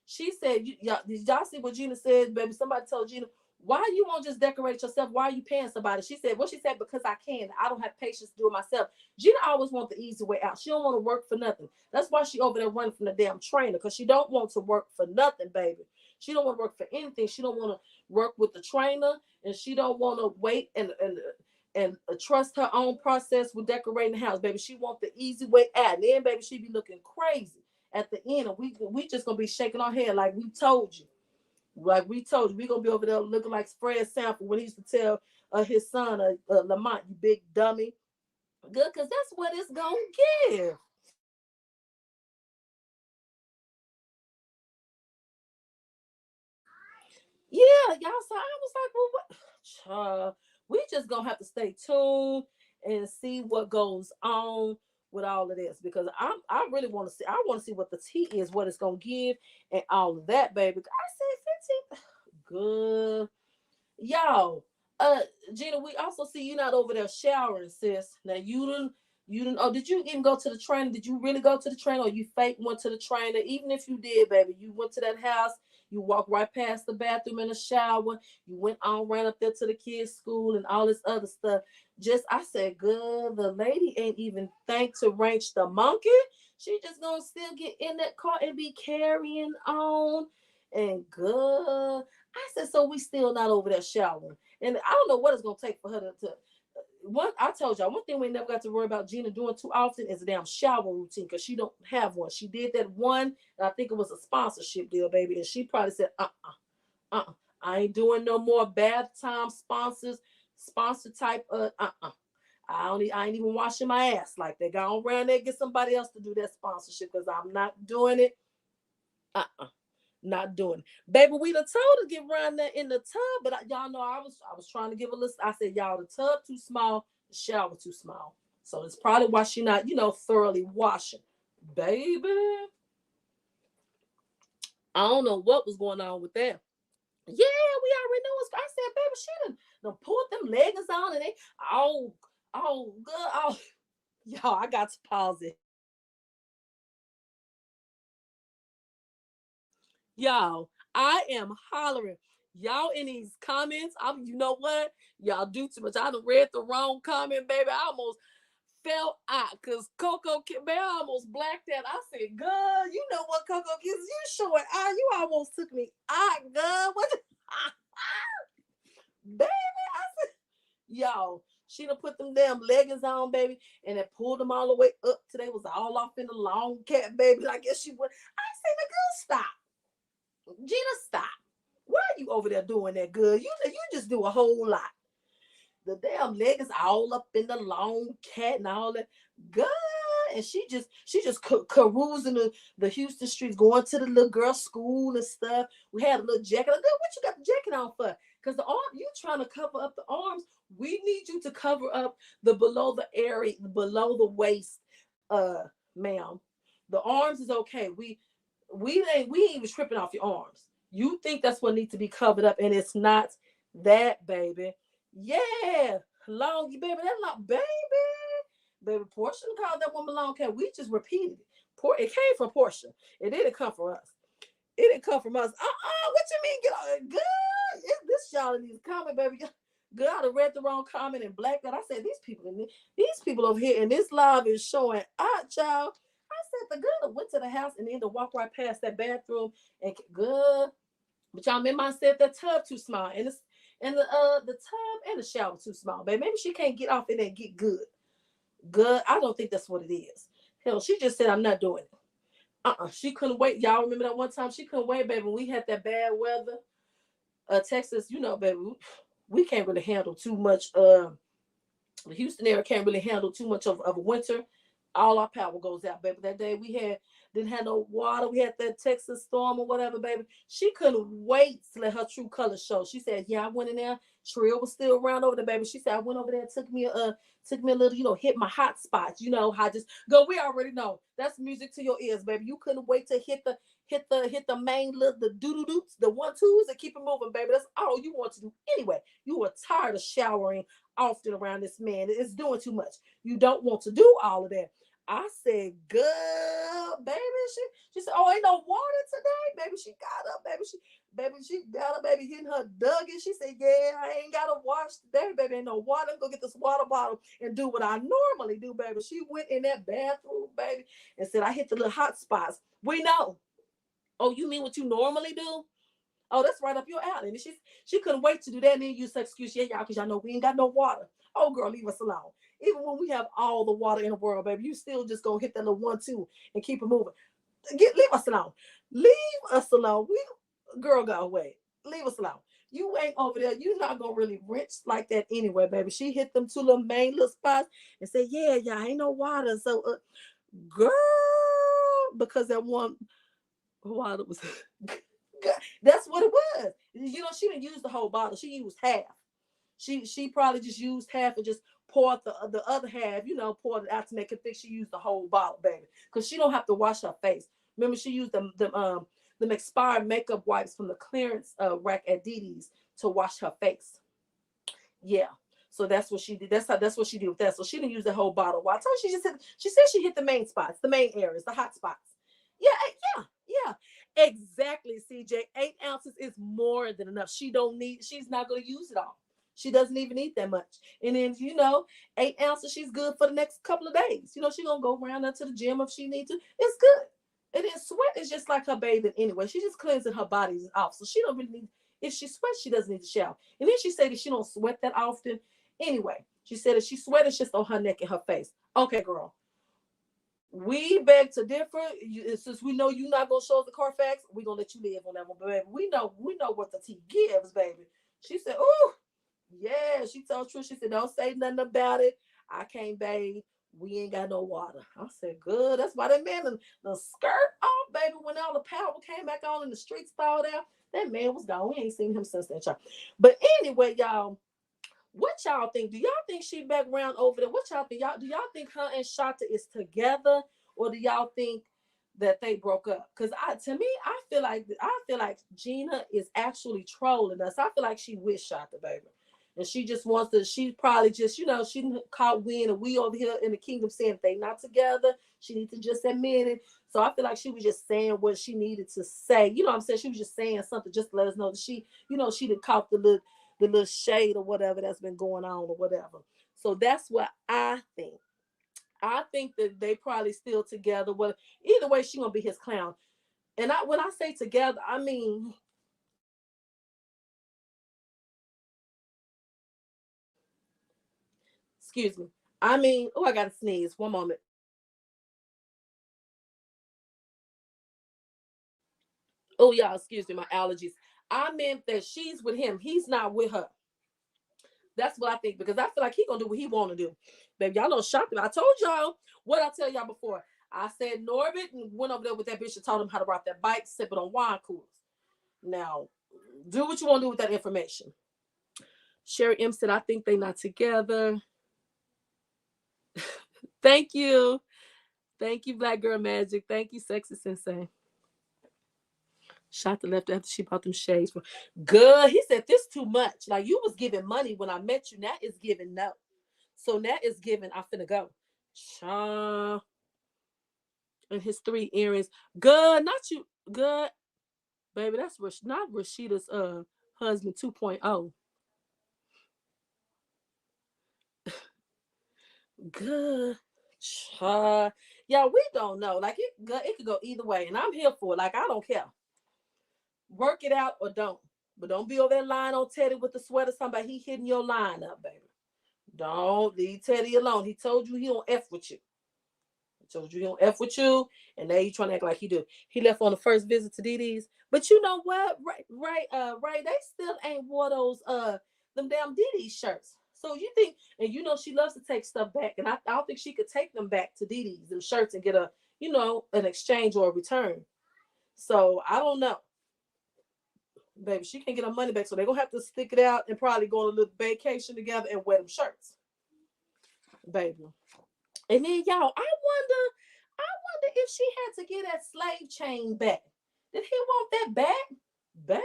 she said, did y'all see what Gina said, baby? Somebody told Gina, why you won't just decorate yourself? Why are you paying somebody? She said, she said, because I can. I don't have patience to do it myself. Gina always wants the easy way out. She don't want to work for nothing. That's why she over there running from the damn trainer, because she don't want to work for nothing, baby. She don't want to work for anything. She don't want to work with the trainer, and she don't want to wait and trust her own process with decorating the house, baby. She want the easy way out. And then, baby, she be looking crazy at the end, and we just gonna be shaking our head like we told you. Like we told you, we gonna be over there looking like Fred Sanford when he used to tell his son, Lamont, you big dummy. Good, because that's what it's gonna give. Yeah, y'all. So I was like, well, what? We just gonna have to stay tuned and see what goes on with all of this, because I really want to see. I want to see what the tea is, what it's gonna give, and all of that, baby. I said 15. Good, y'all. Uh, Gina, we also see you not over there showering, sis. Now you didn't. Oh, did you even go to the trainer? Did you really go to the trainer, or you fake went to the trainer? Even if you did, baby, you went to that house. You walked right past the bathroom and the shower. You went on, ran up there to the kids' school and all this other stuff. Just, I said, good. The lady ain't even think to ranch the monkey. She just gonna still get in that car and be carrying on. And good. I said, so we still not over there showering. And I don't know what it's gonna take for her to one. I told y'all one thing we never got to worry about Gina doing too often is a damn shower routine because she don't have one. She did that one, and I think it was a sponsorship deal, baby. And she probably said, I ain't doing no more bath time sponsor type I ain't even washing my ass like that. Go around there, get somebody else to do that sponsorship because I'm not doing it. Not doing it. Baby, we done told her to get around there in the tub, but y'all know I was trying to give a list. I said, y'all, the tub too small, the shower too small. So it's probably why she not, thoroughly washing. Baby, I don't know what was going on with that. Yeah, we already know what's. I said, baby, she done pulled them leggings on and they good. Y'all, I got to pause it. Y'all, I am hollering. Y'all in these comments, you know what? Y'all do too much. I done read the wrong comment, baby. I almost fell out because Coco, baby, I almost blacked out. I said, girl, you know what, Coco Kids, you showing out. You almost took me out, girl. What? Baby, I said, y'all, she done put them damn leggings on, baby, and then pulled them all the way up till they was all off in the long cat, baby. I guess she would. I said, the girl, stop. Gina, stop. Why are you over there doing that, good? You just do a whole lot. The damn leggings all up in the long cat and all that. Good. And she just carousing the Houston streets, going to the little girl school and stuff. We had a little jacket. Like, what you got the jacket on for? Because the arm, you trying to cover up the arms. We need you to cover up the below the area, below the waist, ma'am. The arms is okay. We ain't even tripping off your arms. You think that's what needs to be covered up, and it's not that, baby. Yeah, long, baby. That's not, baby. Baby, Portia called that woman long cat. We just repeated it. It came from Portia. It didn't come from us. It didn't come from us. What you mean? Get on good. This y'all needs to comment, baby. Good, I read the wrong comment and blacked out. I said these people over here in this live is showing out, y'all. I said the girl went to the house and then to walk right past that bathroom and good. But y'all remember I said that tub too small and the tub and the shower too small, baby. Maybe she can't get off in there and get good. Good. I don't think that's what it is. Hell, she just said I'm not doing it. She couldn't wait. Y'all remember that one time she couldn't wait, baby. We had that bad weather. Texas, baby, we can't really handle too much. The Houston area can't really handle too much of a winter. All our power goes out, baby. That day we didn't have no water. We had that Texas storm or whatever, baby. She couldn't wait to let her true colors show. She said, yeah, I went in there. Trill was still around over there, baby. She said, I went over there, took me a little, hit my hot spots. How just go. We already know that's music to your ears, baby. You couldn't wait to hit the main look, the doo-doo-doots, the 1-2s, and keep it moving, baby. That's all you want to do anyway. You were tired of showering often around this man. It's doing too much. You don't want to do all of that. I said, girl, baby. She said, oh, ain't no water today, baby. She got up, baby. She got up, baby, hitting her Dougie. She said, yeah, I ain't got to wash today, baby. Ain't no water. I'm going to get this water bottle and do what I normally do, baby. She went in that bathroom, baby, and said, I hit the little hot spots. We know. Oh, you mean what you normally do? Oh, that's right up your alley. And she couldn't wait to do that and then use the excuse, yeah, y'all, because y'all know we ain't got no water. Oh, girl, leave us alone. Even when we have all the water in the world, baby, you still just gonna hit that little 1-2 and keep it moving. Leave us alone. Leave us alone. Girl, go away. Leave us alone. You ain't over there. You're not gonna really rinse like that anyway, baby. She hit them two little main little spots and said, yeah, y'all ain't no water. So, girl, because that one water was that's what it was. She didn't use the whole bottle. She used half. She probably just used half and just poured the other half, poured it out to make it think she used the whole bottle, baby. Because she don't have to wash her face. Remember, she used the expired makeup wipes from the clearance rack at Didi's to wash her face. Yeah. So that's what she did. That's what she did with that. So she didn't use the whole bottle. Well, I told her she said she hit the main spots, the main areas, the hot spots. Yeah. Exactly, CJ. 8 ounces is more than enough. She's not going to use it all. She doesn't even eat that much. And then, 8 ounces, she's good for the next couple of days. She's going to go around to the gym if she needs to. It's good. And then sweat is just like her bathing anyway. She's just cleansing her body off. So she don't really need, if she sweats, she doesn't need to shower. And then she said that she don't sweat that often. Anyway, she said if she sweat, it's just on her neck and her face. Okay, girl. We beg to differ. Since we know you're not gonna show us the Carfax, we're gonna let you live on that one, baby. We know what the tea gives, baby. She said, "Ooh, yeah." She told Trish, she said, "Don't say nothing about it. I can't bathe. We ain't got no water." I said, "Good." That's why that man the skirt off, baby. When all the power came back on and the streets thawed out, that man was gone. We ain't seen him since that time. But anyway, y'all. What y'all think? Do y'all think she back around over there? What y'all think? Do y'all think her and Shanta is together, or do y'all think that they broke up? Because to me, I feel like Gina is actually trolling us. I feel like she with Shanta, baby. And she just wants to, she probably just, she caught wind and we over here in the kingdom saying they not together. She needs to just admit it. So I feel like she was just saying what she needed to say. You know what I'm saying? She was just saying something just to let us know that she did caught the little shade or whatever that's been going on or whatever. So that's what I think. I think that they probably still together. Well, either way, she gonna be his clown. And when I say together, I mean, excuse me. I mean, oh, I gotta sneeze. One moment. Oh, y'all, excuse me, my allergies. I meant that she's with him. He's not with her. That's what I think because I feel like he gonna do what he want to do. Baby, y'all don't shock me. I told y'all what I tell y'all before. I said Norbit and went over there with that bitch and taught him how to ride that bike, sipping on wine coolers. Now, do what you want to do with that information. Sherry M said, I think they not together. Thank you. Thank you, Black Girl Magic. Thank you, Sexy Sensei. Shot the left after she bought them shades. Good. He said, this too much. Like, you was giving money when I met you. Now it's giving no. So now it's giving, I finna go. Cha. And his 3 earrings. Good. Not you. Good. Baby, that's not Rashida's husband 2.0. Good. Yeah, we don't know. Like it could go either way, and I'm here for it. Like I don't care. Work it out or don't. But don't be over that line on Teddy with the sweater. Somebody he hitting your line up, baby. Don't leave Teddy alone. He told you he don't f with you. He told you he don't f with you, and now you trying to act like he do. He left on the first visit to DD's, but you know what? Right. They still ain't wore those them damn DD's shirts. So you think, and you know she loves to take stuff back, and I don't think she could take them back to DD's them shirts and get an exchange or a return. So I don't know, baby. She can't get her money back, so they're gonna have to stick it out and probably go on a little vacation together and wear them shirts, baby. And then y'all, I wonder if she had to get that slave chain back. Did he want that back? Baby,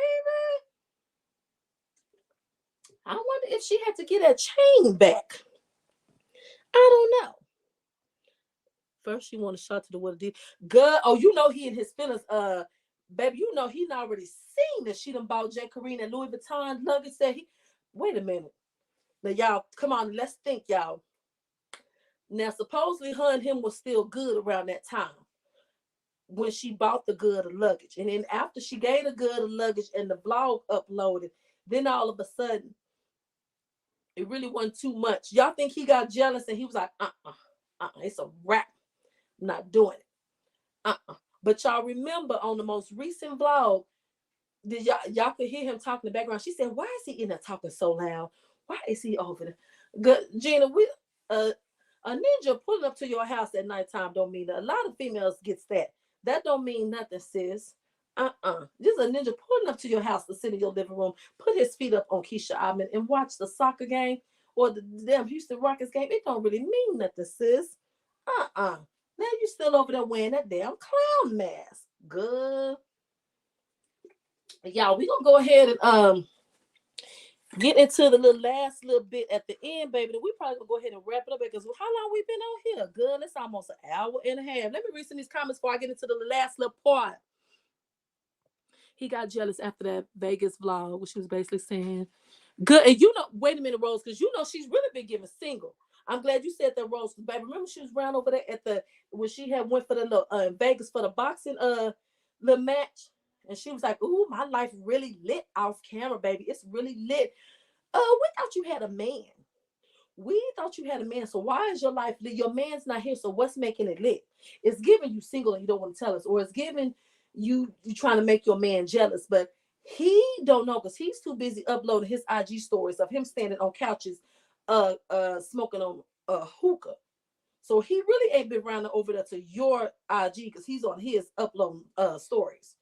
I wonder if she had to get that chain back. I don't know. First, she wanted shot to the what did. Good. Oh, you know he and his feelings. Baby, you know he already seen that she done bought J. Kareen and Louis Vuitton luggage. Said he. Wait a minute. Now y'all, come on, let's think, y'all. Now supposedly her and him was still good around that time when she bought the good of luggage. And then after she gave the good of luggage and the vlog uploaded, then all of a sudden, it really wasn't too much. Y'all think he got jealous and he was like, it's a wrap. I'm not doing it. But y'all remember on the most recent vlog, did y'all could hear him talking in the background. She said, why is he in there talking so loud? Why is he over there? Good, Gina, a ninja pulling up to your house at nighttime don't mean that. A lot of females gets that. That don't mean nothing, sis. Just a ninja pulling up to your house to sit in your living room, put his feet up on Keisha Almond and watch the soccer game or the damn Houston Rockets game. It don't really mean nothing, sis. Now you still over there wearing that damn clown mask. Good. Y'all, we gonna go ahead and get into the last little bit at the end, baby. Then we probably gonna go ahead and wrap it up because how long we been on here? Good. It's almost an hour and a half. Let me read some of these comments before I get into the last little part. He got jealous after that Vegas vlog, which she was basically saying, good. And wait a minute, Rose, because she's really been giving single. I'm glad you said that, Rose. Baby, remember she was around over there at the when she had went for the little in Vegas for the boxing the match, and she was like, "Ooh, my life really lit off camera, baby. It's really lit." We thought you had a man. We thought you had a man. So why is your life lit? Your man's not here. So what's making it lit? It's giving you single and you don't want to tell us, or it's giving you trying to make your man jealous, but he don't know because he's too busy uploading his IG stories of him standing on couches, smoking on a hookah. So he really ain't been around over there to your IG because he's on his uploading stories.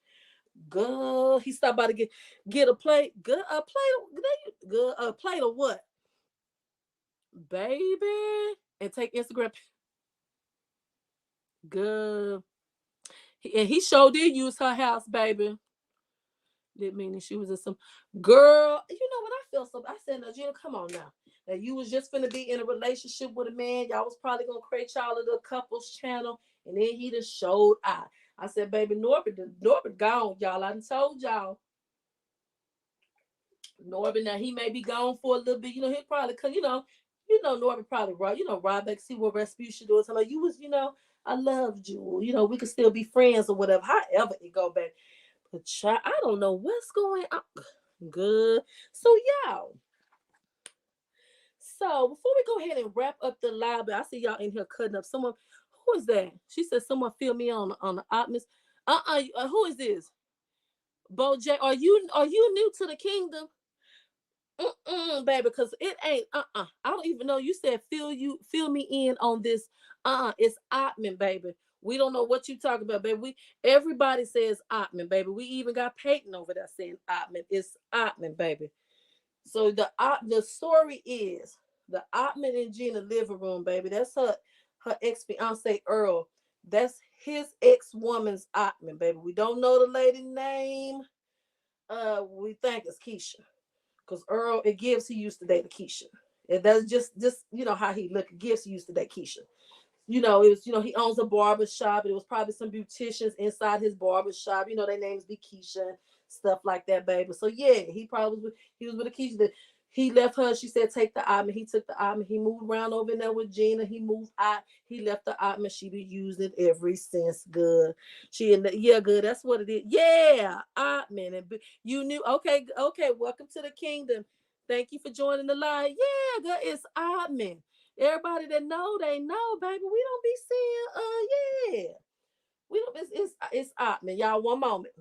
Good. He stopped by to get a plate. Good. A plate. Good. A plate of what, baby? And take Instagram. Good. And he sure did use her house, baby. Didn't mean that she was in some girl. You know what I feel so? I said, no, Gina, come on now. Now you was just finna be in a relationship with a man. Y'all was probably gonna create y'all a little couples channel, and then he just showed out. I said, baby, Norbit gone, y'all. I done told y'all. Norbit, now he may be gone for a little bit. You know, he'll probably come. Norbit probably right. Right back see what Rasputia doing. Tell her you was, I loved you. We could still be friends or whatever. However it go back. But child, I don't know what's going on. Good. So y'all. So before we go ahead and wrap up the live, I see y'all in here cutting up. Someone, who is that? She said someone fill me on the optimist. Who is this? Bo J, are you new to the kingdom? Baby, because it ain't. I don't even know. You said fill me in on this. It's Otman, baby. We don't know what you talking about, baby. Everybody says Otman, baby. We even got Peyton over there saying Otman. It's Otman, baby. So the story is the Otman and Gina living room, baby. That's her ex fiance Earl. That's his ex woman's Otman, baby. We don't know the lady name. We think it's Keisha, because Earl it gives he used to date Keisha. And that's just how he looked. It gives he used to date Keisha. It was, he owns a barber shop. It was probably some beauticians inside his barber shop. Their names be Keisha and stuff like that, baby. So yeah, he was with a Keisha. He left her. She said, take the item. He took the item. He moved around over in there with Gina. He moved out. He left the item. She be using it ever since. Good. Yeah, good. That's what it is. Yeah, man. And you knew. Okay, okay. Welcome to the kingdom. Thank you for joining the live. Yeah, good. It's man. Everybody that know, they know, baby. We don't be seeing, yeah. We don't. It's man. Y'all, one moment.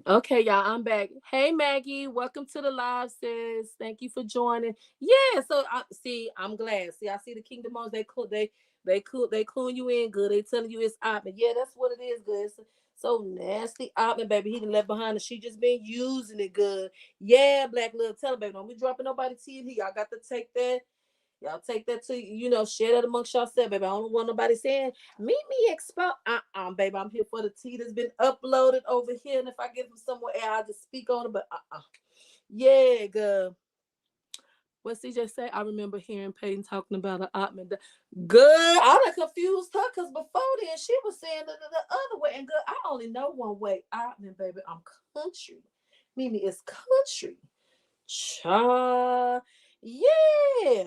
Okay, y'all, I'm back. Hey, Maggie, welcome to the live, sis. Thank you for joining. Yeah, so I see. I'm glad. See, I see the Kingdom Moms. They cluing you in good. They telling you it's Otman. Yeah, that's what it is. Good. It's so nasty, Otman, baby. He done left behind, and she just been using it good. Yeah, Black Love, tell him, baby, don't be dropping nobody tea in here. Y'all got to take that. Y'all take that to share that amongst yourself, baby. I don't want nobody saying meet me expo. Baby, I'm here for the tea that's been uploaded over here, and if I get from somewhere, I'll just speak on it. But yeah, good. What CJ say? I remember hearing Peyton talking about an Otman. Good. I done confused her because before then she was saying the other way. And good, I only know one way. Otman, baby, I'm country. Mimi is country. Cha, yeah.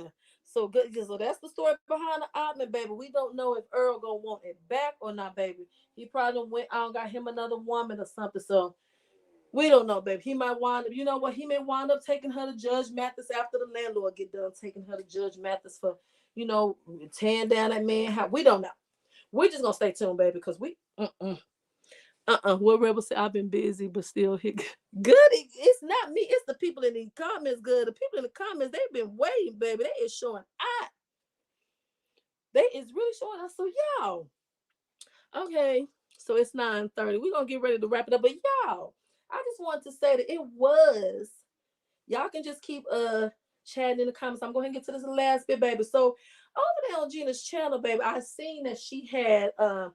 So good. So that's the story behind the Ottoman, baby. We don't know if Earl gonna want it back or not, baby. He probably went out and got him another woman or something. So we don't know, baby. He might wind up. You know what? He may wind up taking her to Judge Mathis after the landlord get done taking her to Judge Mathis for tearing down that man house. We don't know. We're just gonna stay tuned, baby, because we what Rebel said, I've been busy, but still hit good. It's not me, it's the people in the comments. Good. The people in the comments, they've been waiting, baby. They is showing out. They is really showing us. So y'all. Okay. So it's 9:30. We're gonna get ready to wrap it up. But y'all, I just wanted to say that it was. Y'all can just keep chatting in the comments. I'm going to get to this last bit, baby. So over there on Gina's channel, baby, I seen that she had a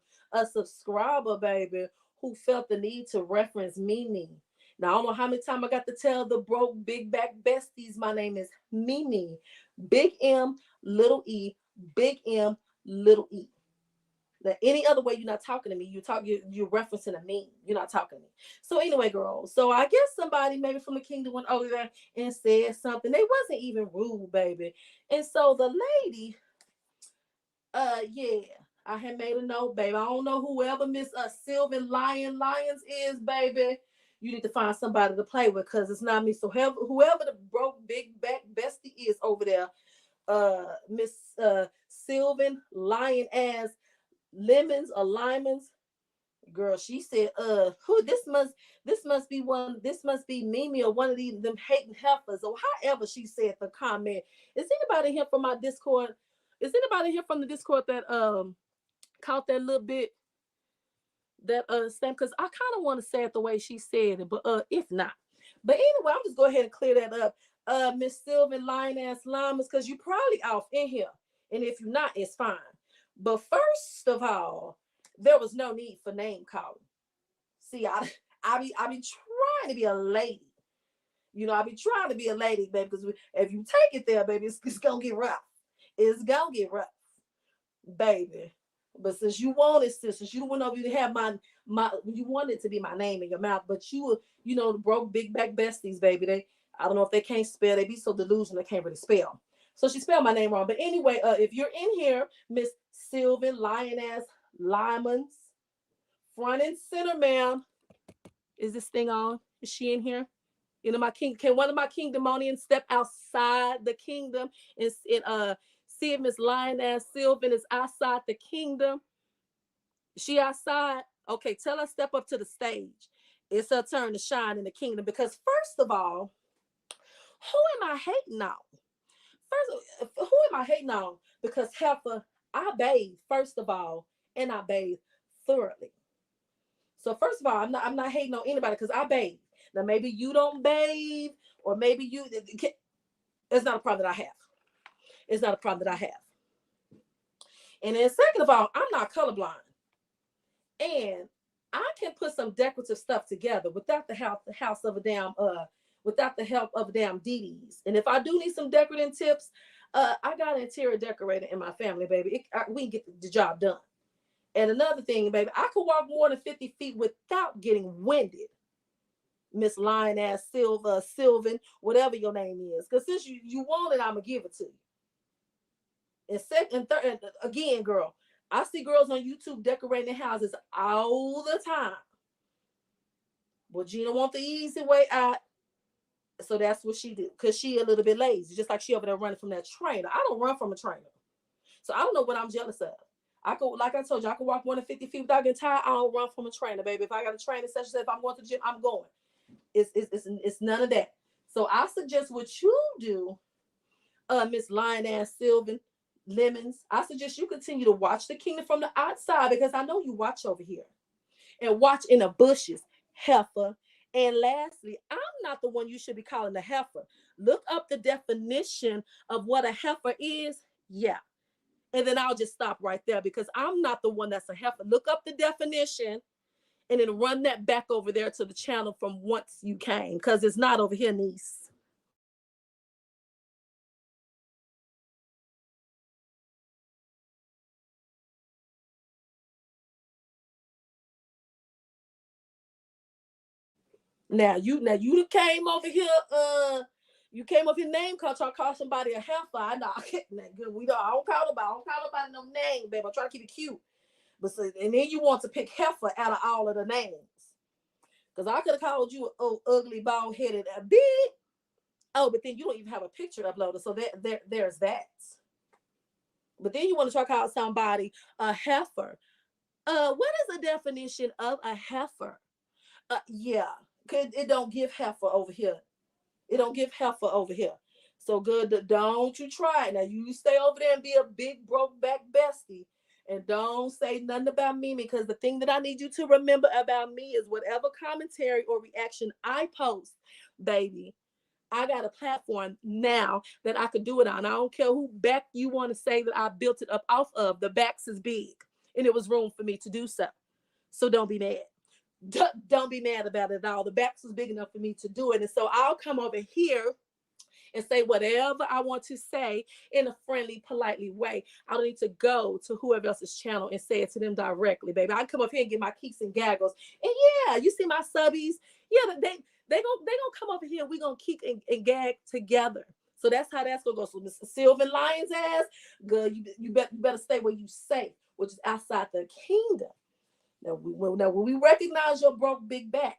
subscriber, baby, who felt the need to reference Mimi. Now I don't know how many times I got to tell the broke big back besties my name is Mimi. Big M, little E, big M, little E. That any other way you're not talking to me, you're referencing a me. You're not talking to me. So anyway, girls. So I guess somebody maybe from the kingdom went over there and said something. They wasn't even rude, baby. And so the lady, yeah, I had made a note, baby. I don't know whoever Miss Sylvan Lyons is, baby. You need to find somebody to play with because it's not me. So whoever the broke big back bestie is over there, Miss Sylvan Lion ass lemons or limons, girl, she said who this must be Mimi or one of these them hating heifers or however she said the comment. Is anybody here from my Discord? Is anybody here from the Discord that caught that little bit that stamp? Because I kind of want to say it the way she said it, but if not, but anyway, I'm just go ahead and clear that up. Miss Sylvan Lion ass llamas, because you probably off in here, and if you're not, it's fine. But first of all, there was no need for name calling. See, I be trying to be a lady. You know, I be trying to be a lady, baby, because if you take it there, baby, it's gonna get rough. It's gonna get rough, baby. But since you wanted, since you went over to have my you wanted to be my name in your mouth, but you were, you know, the broke big back besties, baby. They, I don't know if they can't spell. They be so delusional they can't really spell. So she spelled my name wrong. But anyway, if you're in here, Miss Sylvan Lioness Lyman's front and center, ma'am. Is this thing on? Is she in here? You know, my king. Can one of my kingdomonians step outside the kingdom and see if Miss Lioness Sylvan is outside the kingdom? Is she outside? Okay, tell her step up to the stage. It's her turn to shine in the kingdom. Because first of all, who am I hating on? Who am I hating on? Because Heifer, I bathe first of all, and I bathe thoroughly. So first of all, I'm not hating on anybody because I bathe. Now maybe you don't bathe, or maybe you. It's not a problem that I have. It's not a problem that I have. And then second of all, I'm not colorblind, and I can put some decorative stuff together without the house of a damn without the help of damn DDs. And if I do need some decorating tips, I got an interior decorator in my family, baby. We can get the job done. And another thing, baby, I could walk more than 50 feet without getting winded. Miss Lion ass Sylvan, whatever your name is. Because since you want it, I'm going to give it to you. And second and third, and again, girl, I see girls on YouTube decorating their houses all the time. Well, Gina want the easy way out. So that's what she do. Because she a little bit lazy. Just like she over there running from that trainer. I don't run from a trainer. So I don't know what I'm jealous of. I could, like I told you, I could walk more than 50 feet without getting tired. I don't run from a trainer, baby. If I got a training session, if I'm going to the gym, I'm going. It's none of that. So I suggest what you do, Miss Lioness Sylvan Lemons. I suggest you continue to watch the kingdom from the outside because I know you watch over here and watch in the bushes, heifer. And lastly, I'm not the one you should be calling a heifer. Look up the definition of what a heifer is. Yeah. And then I'll just stop right there because I'm not the one that's a heifer. Look up the definition and then run that back over there to the channel from once you came because it's not over here, niece. Now you came over here, you came up here name call, try to call somebody a heifer. I know we don't I don't call nobody no name, baby. I'm trying to keep it cute. But so, and then you want to pick heifer out of all of the names. Because I could have called you an ugly, bald-headed big. Oh, but then you don't even have a picture uploaded. So there's that. But then you want to talk about somebody a heifer. What is the definition of a heifer? Yeah, it don't give heifer over here. It don't give heifer over here. So good, don't you try it. Now you stay over there and be a big broke back bestie. And don't say nothing about me, because the thing that I need you to remember about me is whatever commentary or reaction I post, baby, I got a platform now that I could do it on. I don't care who back you want to say that I built it up off of. The backs is big and it was room for me to do so. So don't be mad. Don't be mad about it at all. The backs was big enough for me to do it. And so I'll come over here and say whatever I want to say in a friendly, politely way. I don't need to go to whoever else's channel and say it to them directly, baby. I can come up here and get my keeks and gaggles. And yeah, you see my subbies. Yeah, they gonna come over here. We gonna keek and gag together. So that's how that's gonna go. So Mr. Sylvan Lyons ass, good. You better stay where you safe, which is outside the kingdom. Now when we recognize your broke big back,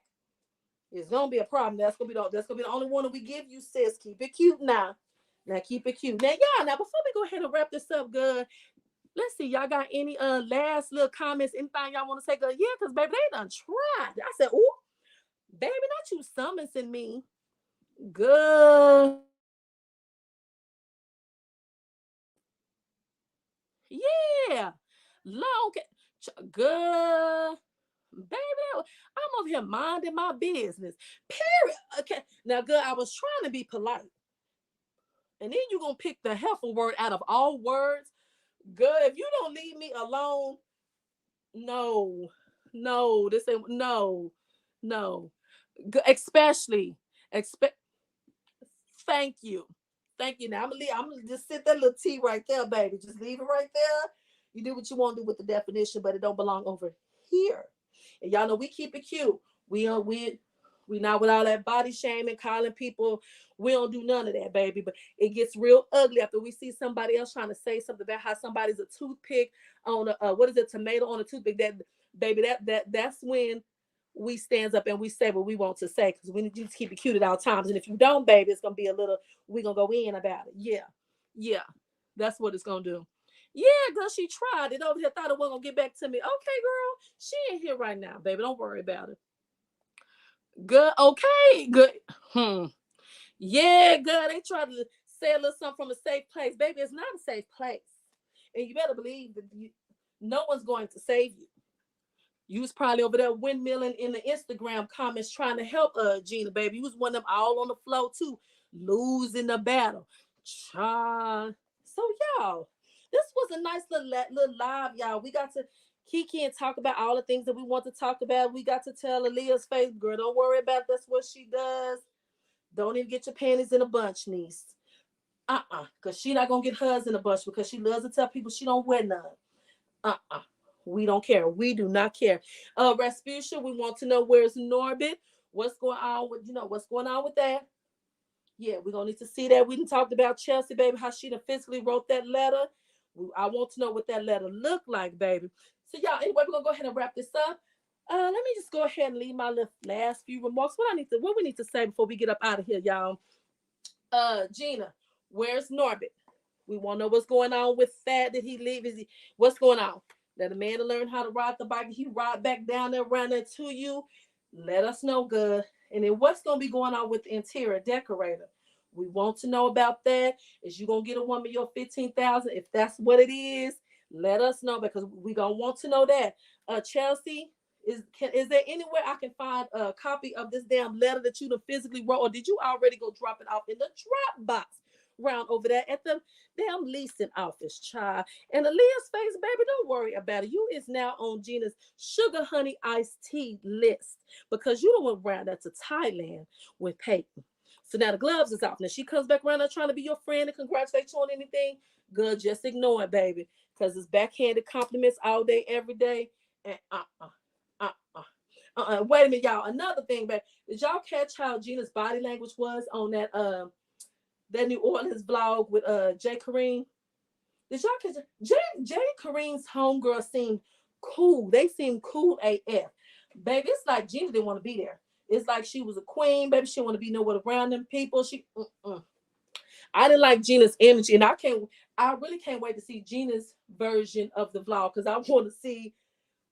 it's gonna be a problem. That's gonna be the only one that we give you, sis. Keep it cute now. Now keep it cute. Now, y'all, now before we go ahead and wrap this up, good. Let's see, y'all got any last little comments, anything y'all want to say? Good, yeah, because baby, they done tried. I said, oh, baby, not you summoning me. Good. Yeah. Long. Good. Baby, I'm over here minding my business. Period. Okay. Now, good, I was trying to be polite. And then you're going to pick the heifer word out of all words. Good. If you don't leave me alone, no, no, this ain't, no, no. Especially, expect. Thank you. Thank you. Now I'm gonna just sit that little T right there, baby. Just leave it right there. You do what you want to do with the definition, but it don't belong over here. And y'all know we keep it cute. We not with all that body shaming, calling people. We don't do none of that, baby. But it gets real ugly after we see somebody else trying to say something about how somebody's a toothpick on a what is it, tomato on a toothpick. That baby, that's when we stands up and we say what we want to say, because we need you to keep it cute at all times. And if you don't, baby, it's gonna be a little. We gonna go in about it. Yeah, yeah, that's what it's gonna do. Yeah, girl, she tried it over here. Thought it wasn't gonna get back to me. Okay, girl, she ain't here right now, baby. Don't worry about it. Good. Okay. Good. Hmm. Yeah, good. They try to say a little something from a safe place. Baby, it's not a safe place. And you better believe that no one's going to save you. You was probably over there windmilling in the Instagram comments trying to help Gina, baby. You was one of them all on the floor too, losing the battle. Child. So y'all, this was a nice little live, y'all. We got to Kiki and talk about all the things that we want to talk about. We got to tell Aaliyah's face, girl, don't worry about that's what she does. Don't even get your panties in a bunch, niece. Because she not gonna get hers in a bunch because she loves to tell people she don't wear none. Uh-uh. We don't care. We do not care. Rasputia, we want to know where's Norbit. What's going on with what's going on with that? Yeah, we're gonna need to see that. We done talked about Chelsea, baby, how she done physically wrote that letter. I want to know what that letter looked like, baby. So y'all, anyway, we're gonna go ahead and wrap this up. Let me just go ahead and leave my last few remarks. What we need to say before we get up out of here, y'all. Gina, where's Norbit? We want to know what's going on with that. Did he leave? What's going on? That a man to learn how to ride the bike. He ride back down there, around there to you. Let us know, good. And then what's going to be going on with the interior decorator? We want to know about that. Is you going to get a woman your 15,000? If that's what it is, let us know, because we going to want to know that. Chelsea, is there anywhere I can find a copy of this damn letter that you physically wrote, or did you already go drop it off in the drop box round over there at the damn leasing office, child? And Aaliyah's face, baby, don't worry about it. You is now on Gina's sugar honey iced tea list, because you don't went around there to Thailand with Peyton. So now the gloves is off. Now she comes back around there trying to be your friend and congratulate you on anything. Good, just ignore it, baby, because it's backhanded compliments all day, every day. And wait a minute, y'all. Another thing, baby. Did y'all catch how Gina's body language was on that New Orleans vlog with Jay Kareem? Did y'all catch it? Jay Kareem's homegirl seemed cool. They seemed cool AF. Baby, it's like Gina didn't want to be there. It's like she was a queen, baby. She didn't want to be nowhere around them people. I didn't like Gina's energy, and I really can't wait to see Gina's version of the vlog because I want to see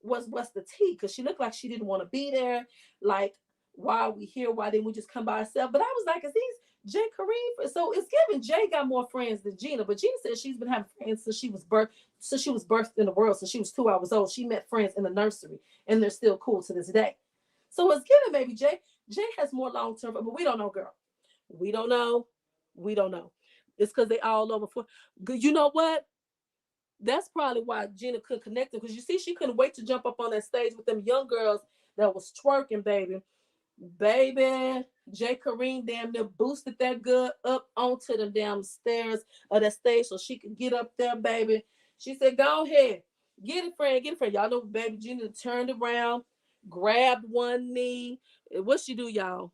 what's the tea, because she looked like she didn't want to be there. Like, why are we here? Why didn't we just come by ourselves? But I was like, is these Jay Kareem? So it's given Jay got more friends than Gina, but Gina said she's been having friends since she was birthed in the world, since she was 2 hours old. She met friends in the nursery, and they're still cool to this day. So it's given maybe Jay. Jay has more long term, but we don't know, girl. We don't know. We don't know. It's because they all over for. You know what? That's probably why Gina couldn't connect them, because you see, she couldn't wait to jump up on that stage with them young girls that was twerking, baby. Baby, Jay Kareem damn near boosted that good up onto the damn stairs of that stage so she could get up there, baby. She said, go ahead, get it, friend, get it, friend. Y'all know, baby, Gina turned around, grabbed one knee. What she do, y'all?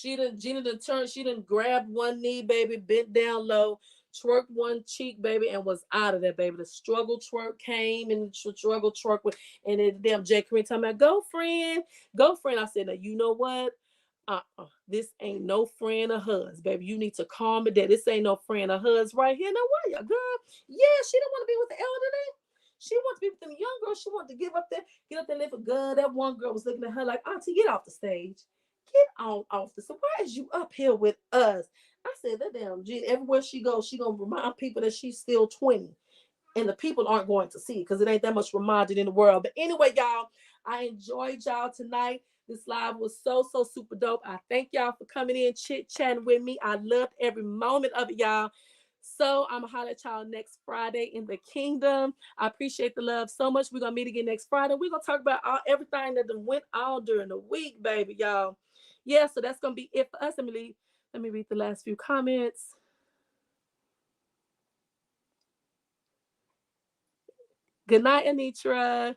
Gina done turned, she done grabbed one knee, baby, bent down low, twerked one cheek, baby, and was out of there, baby. The struggle twerk came, and the struggle twerk with, and then damn Jay Kareem talking about, go friend, go friend. I said, now you know what? This ain't no friend of hers, baby. You need to calm it down. This ain't no friend of hers right here. Now why you, girl? Yeah, she don't want to be with the elderly. She wants to be with them young girls. She wants to get up there, live for good. That one girl was looking at her like, Auntie, get off the stage. Get on off the. So why is you up here with us? I said, that damn G. Everywhere she goes, she gonna remind people that she's still 20, and the people aren't going to see it because it ain't that much reminded in the world. But anyway, y'all, I enjoyed y'all tonight. This live was so super dope. I thank y'all for coming in, chit chatting with me. I loved every moment of it, y'all. So I'm gonna holler at y'all next Friday in the kingdom. I appreciate the love so much. We're gonna meet again next Friday. We're gonna talk about everything that went on during the week, baby, y'all. Yeah, so that's gonna be it for us. Let me read the last few comments. Good night, Anitra.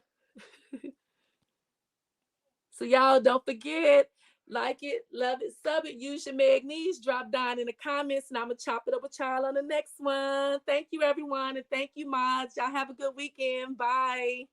So y'all don't forget, like it, love it, sub it, use your magnetes, drop down in the comments, and I'm gonna chop it up with y'all on the next one. Thank you, everyone, and thank you, mods. Y'all have a good weekend. Bye.